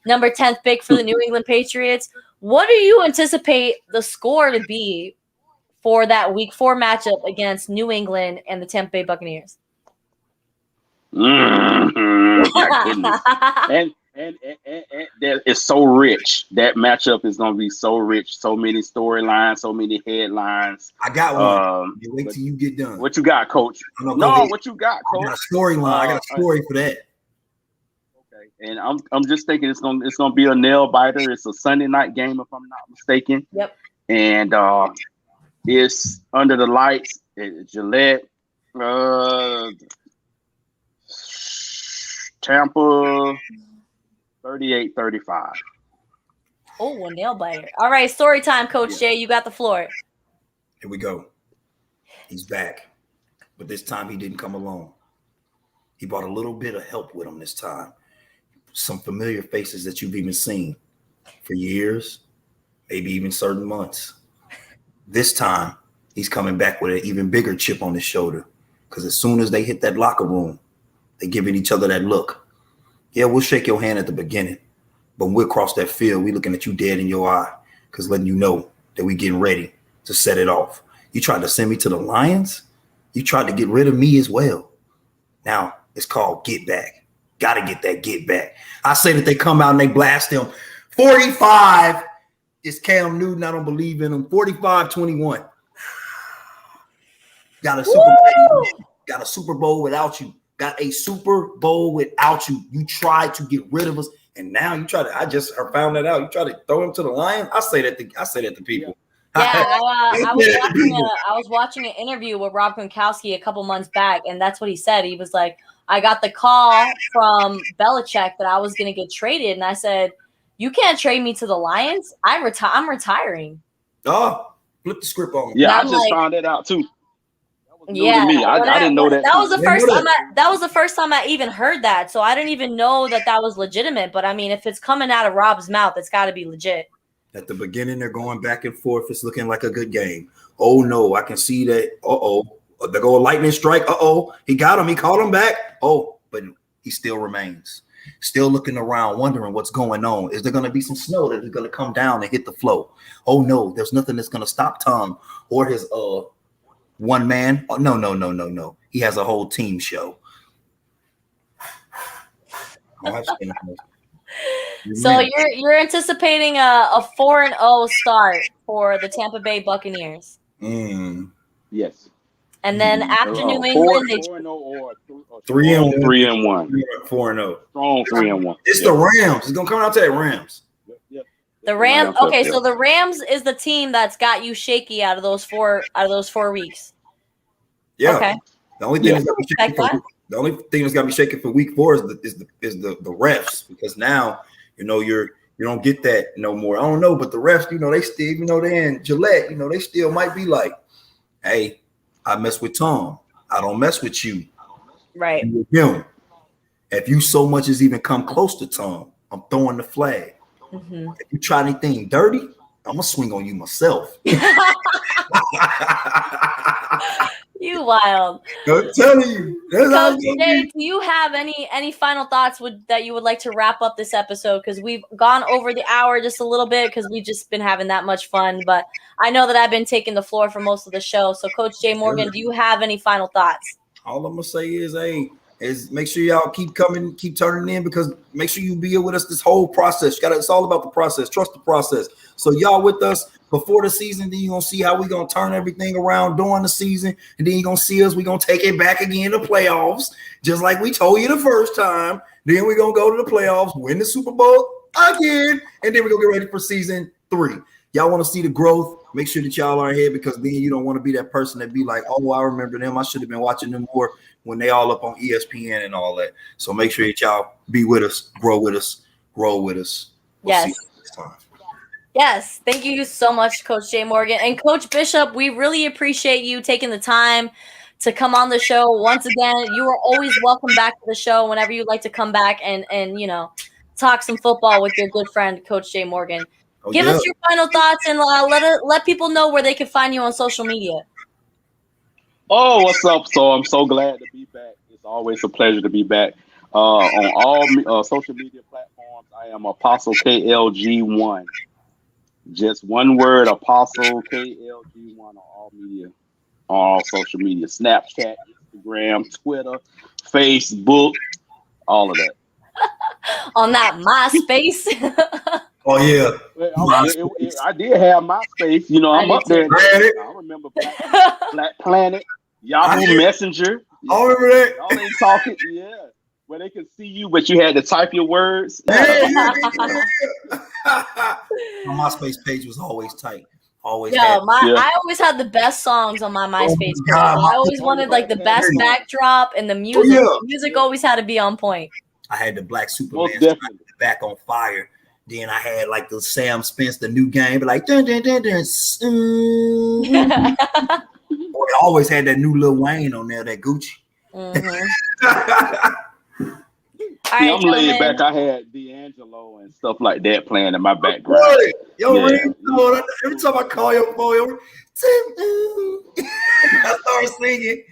number 10th pick for the New England Patriots. What do you anticipate the score to be for that week 4 matchup against New England and the Tampa Bay Buccaneers? And it's so rich. That matchup is going to be so rich. So many storylines, so many headlines. I got one. Wait till you get done. What you got, Coach? What you got, Coach? I got a storyline. I got a story for that. Okay, and I'm just thinking it's gonna be a nail biter. It's a Sunday night game, if I'm not mistaken. Yep. And it's under the lights at Gillette. Tampa 38-35. Oh, a nail biter. All right, story time, Coach Jay. You got the floor. Here we go. He's back. But this time he didn't come alone. He brought a little bit of help with him this time. some familiar faces that you've even seen for years, maybe even certain months. This time, he's coming back with an even bigger chip on his shoulder, because as soon as they hit that locker room, they giving each other that look. Yeah, we'll shake your hand at the beginning, but when we'll cross that field, we looking at you dead in your eye, because letting you know that we getting ready to set it off. You tried to send me to the Lions. You tried to get rid of me as well. Now it's called get back. Got to get that get back. I say that they come out and they blast him. 45 is Cam Newton. I don't believe in him. 45-21. Got a Super Bowl without you. Got a Super Bowl without you. You tried to get rid of us, and now you try to. I just found that out. You try to throw him to the Lions. I say that to people. Yeah, I was watching an interview with Rob Gronkowski a couple months back, and that's what he said. He was like, I got the call from Belichick that I was going to get traded, and I said, you can't trade me to the Lions. I'm retiring. Oh, flip the script on me. Yeah, I just found that out too. Yeah, me. I didn't know that. That was the first time I even heard that. So I didn't even know that was legitimate. But I mean, if it's coming out of Rob's mouth, it's got to be legit. At the beginning, they're going back and forth. It's looking like a good game. Oh no, I can see that. They go a lightning strike. He got him. He called him back. But he still remains. Still looking around, wondering what's going on. Is there going to be some snow that is going to come down and hit the floor? Oh no, there's nothing that's going to stop Tom or his one man. Oh, no. He has a whole team show. So you're anticipating a 4-0 start for the Tampa Bay Buccaneers. Yes. And then after New England, 3-1. 3-1. 4-0. Strong 3-1. It's the Rams. It's gonna come out to the Rams. The Rams. Okay, so the Rams is the team that's got you shaky out of those 4 weeks. Yeah. Okay. The only thing that's got me shaking for week 4 is the refs, because now you don't get that no more. I don't know, but the refs, they still, even though they're in Gillette, they still might be like, hey, I mess with Tom. I don't mess with you. Right. With him. If you so much as even come close to Tom, I'm throwing the flag. Mm-hmm. If you try anything dirty, I'm gonna swing on you myself. You wild. I'm telling you. Coach Jay, do you have any final thoughts that you would like to wrap up this episode? Because we've gone over the hour just a little bit because we've just been having that much fun. But I know that I've been taking the floor for most of the show. So, Coach Jay Morgan, do you have any final thoughts? All I'm gonna say is make sure y'all keep coming, keep turning in, because make sure you be here with us this whole process. It's all about the process. Trust the process. So y'all with us before the season, then you're gonna see how we're gonna turn everything around during the season, and then you're gonna see us, we're gonna take it back again in the playoffs, just like we told you the first time. Then we're gonna go to the playoffs, win the Super Bowl again, and then we're gonna get ready for season 3. Y'all want to see the growth? Make sure that y'all are here, because then you don't want to be that person that be like, oh, I remember them. I should have been watching them more when they all up on ESPN and all that. So make sure that y'all be with us, grow with us. We'll yes. See you next time. Yes. Thank you so much, Coach Jay Morgan. And Coach Bishop, we really appreciate you taking the time to come on the show. Once again, you are always welcome back to the show whenever you'd like to come back and talk some football with your good friend, Coach Jay Morgan. Give us your final thoughts and let people know where they can find you on social media. Oh, what's up? So I'm so glad to be back. It's always a pleasure to be back. On all social media platforms, I am Apostle KLG1. Just one word, Apostle KLG1 on all media, on all social media. Snapchat, Instagram, Twitter, Facebook, all of that. On that MySpace. Oh yeah, I did have MySpace. I'm up there. I remember Black Planet, Yahoo Messenger. I remember that. Y'all ain't talking, where they can see you, but you had to type your words. My MySpace page was always tight. I always had the best songs on my MySpace page. I always wanted like the best backdrop, and the music. The music always had to be on point. I had the Black Superman back on fire. Then I had like the Sam Spence, the new game, but like dun dun dun dun. Boy, I always had that new Lil Wayne on there, that Gucci. Mm-hmm. All See, right, I'm laid gentlemen. back. I had D'Angelo and stuff like that playing in my background. Boy, yo, Yeah. Ring, every time I call your phone, I start singing.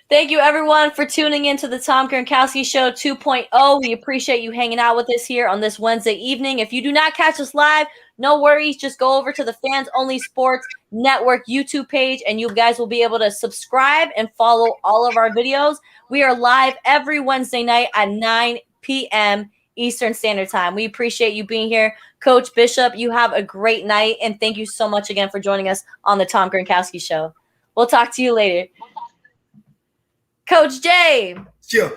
Thank you, everyone, for tuning in to the Tom Gronkowski Show 2.0. We appreciate you hanging out with us here on this Wednesday evening. If you do not catch us live, no worries. Just go over to the Fans Only Sports Network YouTube page, and you guys will be able to subscribe and follow all of our videos. We are live every Wednesday night at 9 p.m. Eastern Standard Time. We appreciate you being here. Coach Bishop, you have a great night, and thank you so much again for joining us on the Tom Gronkowski Show. We'll talk to you later. Coach Jay. Sure.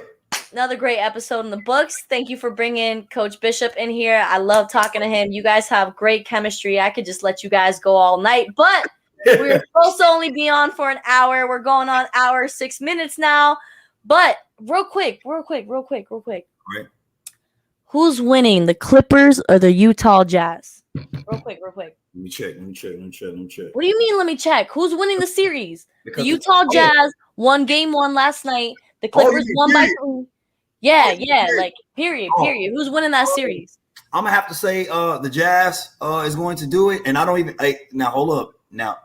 Another great episode in the books. Thank you for bringing Coach Bishop in here. I love talking to him. You guys have great chemistry. I could just let you guys go all night, but we're supposed to only be on for an hour. We're going on hour 6 minutes now. But real quick. Right. Who's winning, the Clippers or the Utah Jazz? Real quick. Let me check. What do you mean, let me check? Who's winning the series? Because The Utah Jazz won game 1 last night. The Clippers won by 3. Yeah, like, period. Who's winning that series? I'm gonna have to say the Jazz is going to do it, and I don't even now hold up. Now,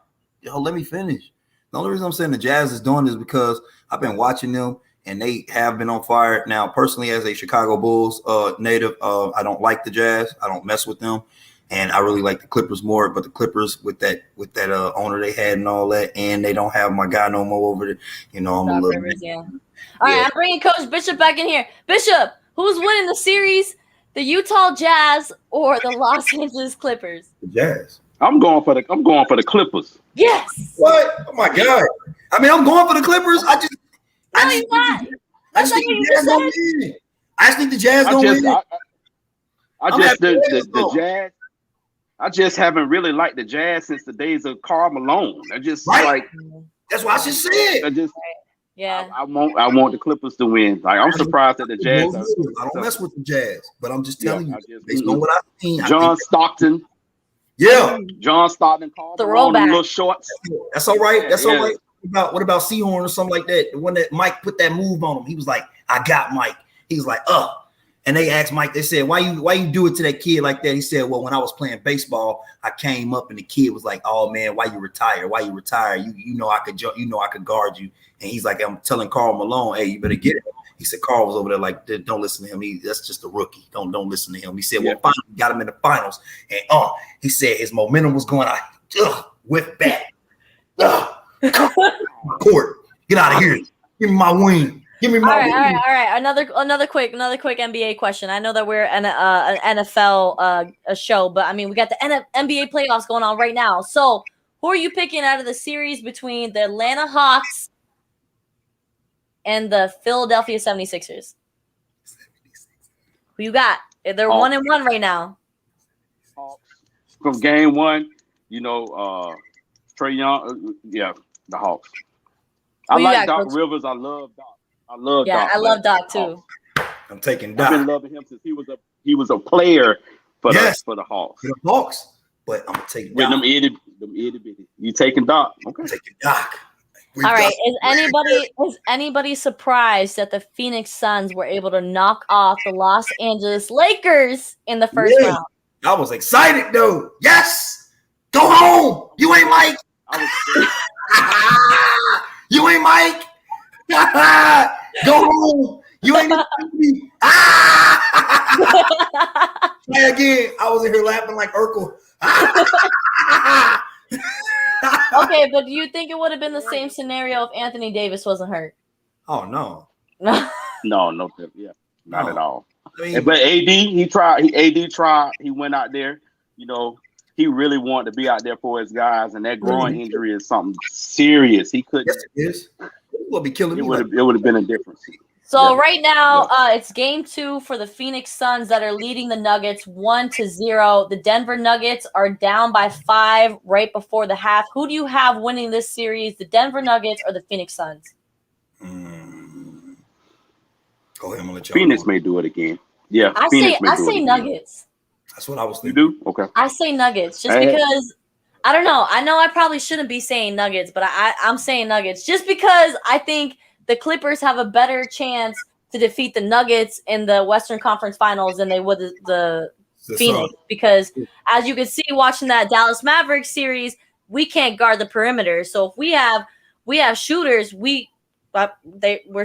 let me finish. The only reason I'm saying the Jazz is doing this is because I've been watching them and they have been on fire. Now, personally, as a Chicago Bulls native, I don't like the Jazz. I don't mess with them. And I really like the Clippers more, but the Clippers with that owner they had and all that, and they don't have my guy no more over there. I'm a little Rivers, yeah. All right, I'm bringing Coach Bishop back in here. Bishop, who's winning the series? The Utah Jazz or the Los Angeles Clippers? The Jazz. I'm going for the Clippers. Yes. What? Oh my God! I mean, I'm going for the Clippers. I just think the Jazz don't win. I just think the Jazz don't win. The Jazz. I just haven't really liked the Jazz since the days of Karl Malone. I just like that's why I just said. I want the Clippers to win. Like I'm surprised that the Jazz. I don't mess with the Jazz, but I'm just telling you based on what I've seen. John Stockton. Yeah, John Stockton. Karl Malone, little shorts. That's all right. That's all right. What about Seahorn or something like that? The one that Mike put that move on him. He was like, "I got Mike." He was like, And they asked Mike, they said, why you do it to that kid like that? He said, well, when I was playing baseball, I came up and the kid was like, oh man, why you retire? You know I could guard you. And he's like, I'm telling Karl Malone, hey, you better get it. He said Karl was over there like, don't listen to him. That's just a rookie. Don't listen to him. He said, well, finally got him in the finals. And he said his momentum was going out. Whip back. Court. Get out of here. Give me my wing. Give me my all right. Another quick NBA question. I know that we're an NFL a show, but I mean we got the NBA playoffs going on right now. So who are you picking out of the series between the Atlanta Hawks and the Philadelphia 76ers? Who you got? They're 1-1 right now. From game 1, Trae Young, the Hawks. I like Doc Rivers. I love Doc. I love Doc. I love Doc too. I'm taking Doc. I've been loving him since he was a player for the Hawks. For the Hawks, but I'm gonna take Doc. With them itty bitty. You taking Doc? Okay. I'm taking Doc. All right. Is anybody surprised that the Phoenix Suns were able to knock off the Los Angeles Lakers in the first round? I was excited though. Yes. Go home. You ain't Mike. You ain't Mike. Go home. You ain't me. Try again. I was in here laughing like Urkel. Okay, but do you think it would have been the same scenario if Anthony Davis wasn't hurt? Oh no. No, not at all. I mean, but AD, he tried. He went out there. He really wanted to be out there for his guys, and that groin injury is something serious. He couldn't. Yes, it is. It would be killing me. It would have been a difference. So right now, it's game 2 for the Phoenix Suns that are leading the Nuggets 1-0. The Denver Nuggets are down by 5 right before the half. Who do you have winning this series, the Denver Nuggets or the Phoenix Suns? Go ahead, I'm gonna let you. Phoenix may do it again. Yeah, I say Nuggets. That's what I was thinking. You do? Okay. I say Nuggets just because I don't know. I know I probably shouldn't be saying Nuggets, but I'm saying Nuggets just because I think the Clippers have a better chance to defeat the Nuggets in the Western Conference Finals than they would the Phoenix, because as you can see watching that Dallas Mavericks series, we can't guard the perimeter. So if we have shooters, we're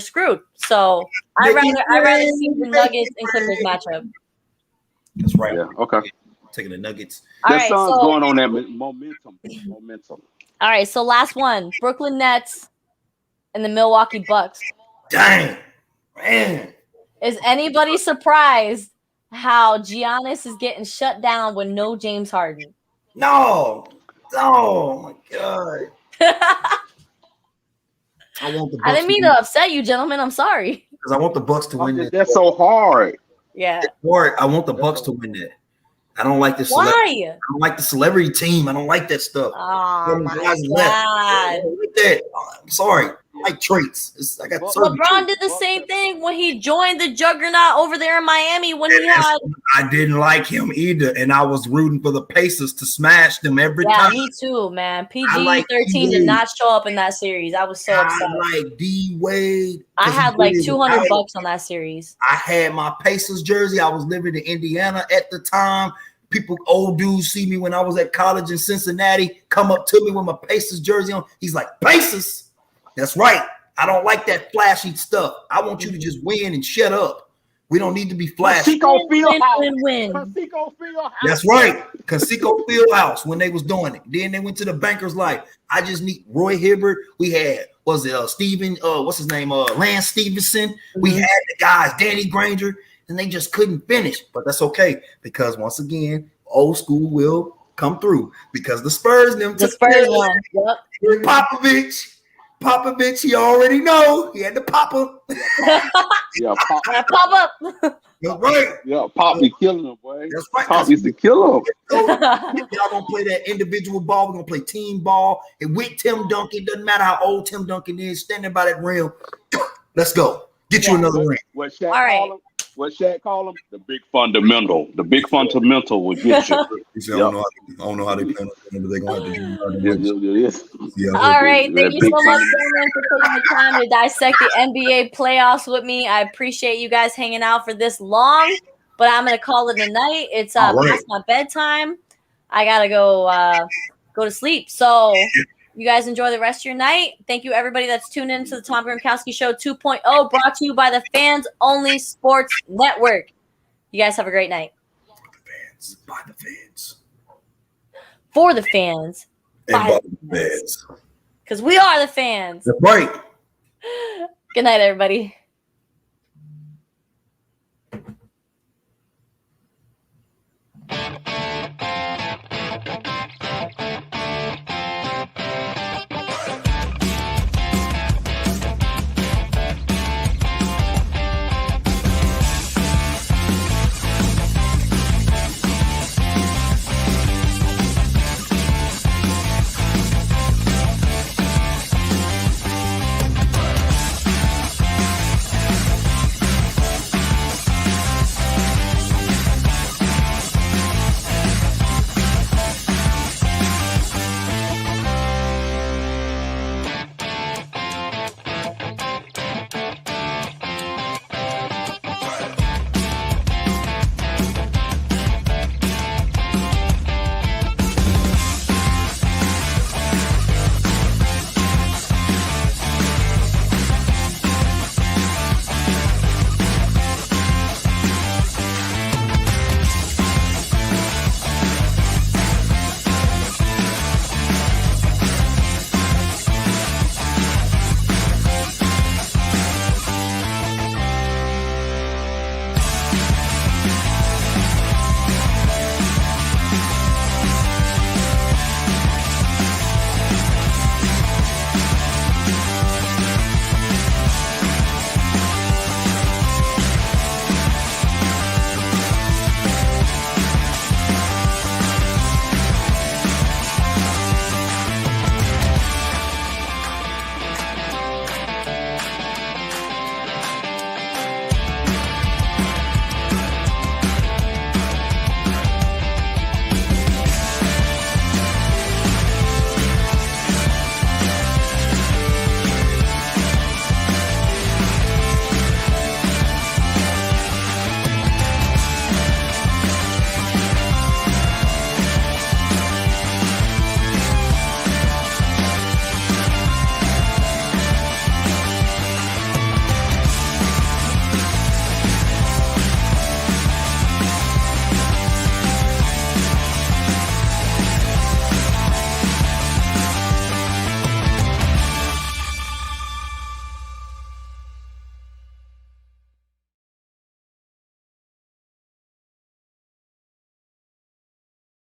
screwed. So I'd rather see the Nuggets and Clippers matchup. That's right. Yeah. Okay. Taking the Nuggets. That sun's going on that momentum. All right. So last one: Brooklyn Nets and the Milwaukee Bucks. Dang, man. Is anybody surprised how Giannis is getting shut down with no James Harden? No. Oh my God. I didn't mean to upset you, gentlemen. I'm sorry. Because I want the Bucks to win that. That's so hard. Yeah. I want the Bucks to win that. I don't like this. Why? I don't like the celebrity team. I don't like that stuff. Oh my God. I don't like that. I'm sorry. I like traits. I got LeBron did the same thing when he joined the juggernaut over there in Miami when he had. I didn't like him either, and I was rooting for the Pacers to smash them every time. Yeah, me too, man. PG-13 did not show up in that series. I was so upset. I like D Wade. I had like $200 on that series. I had my Pacers jersey. I was living in Indiana at the time. People, old dudes, see me when I was at college in Cincinnati, come up to me with my Pacers jersey on. He's like, Pacers. That's right. I don't like that flashy stuff. I want you to just win and shut up. We don't need to be flashy. Win. That's right. Conseco Fieldhouse when they was doing it. Then they went to the Bankers Life. I just need Roy Hibbert. We had, Steven, what's his name? Lance Stevenson. We had the guys, Danny Granger, and they just couldn't finish. But that's okay, because once again, old school will come through, because the Spurs won. Yep. Popovich, he already know. He had to pop up. Yeah, pop up. That's right. Yeah, Pop be killing him, boy. That's right. Pop used to kill him. Y'all gonna play that individual ball. We're gonna play team ball. And with Tim Duncan, doesn't matter how old Tim Duncan is, standing by that rim. Let's go. Get you another ring. What Shaq call him? The big fundamental. The big fundamental will get you. I don't know how they play, but they're gonna have to do All right. Thank you so much, gentlemen, for taking the time to dissect the NBA playoffs with me. I appreciate you guys hanging out for this long, but I'm gonna call it a night. It's past my bedtime. I gotta go to sleep. So you guys enjoy the rest of your night. Thank you, everybody that's tuned in to the Tom Gronkowski Show 2.0, brought to you by the Fans Only Sports Network. You guys have a great night. By the fans. For the fans. And by the fans. Because we are the fans. That's right. Good night, everybody.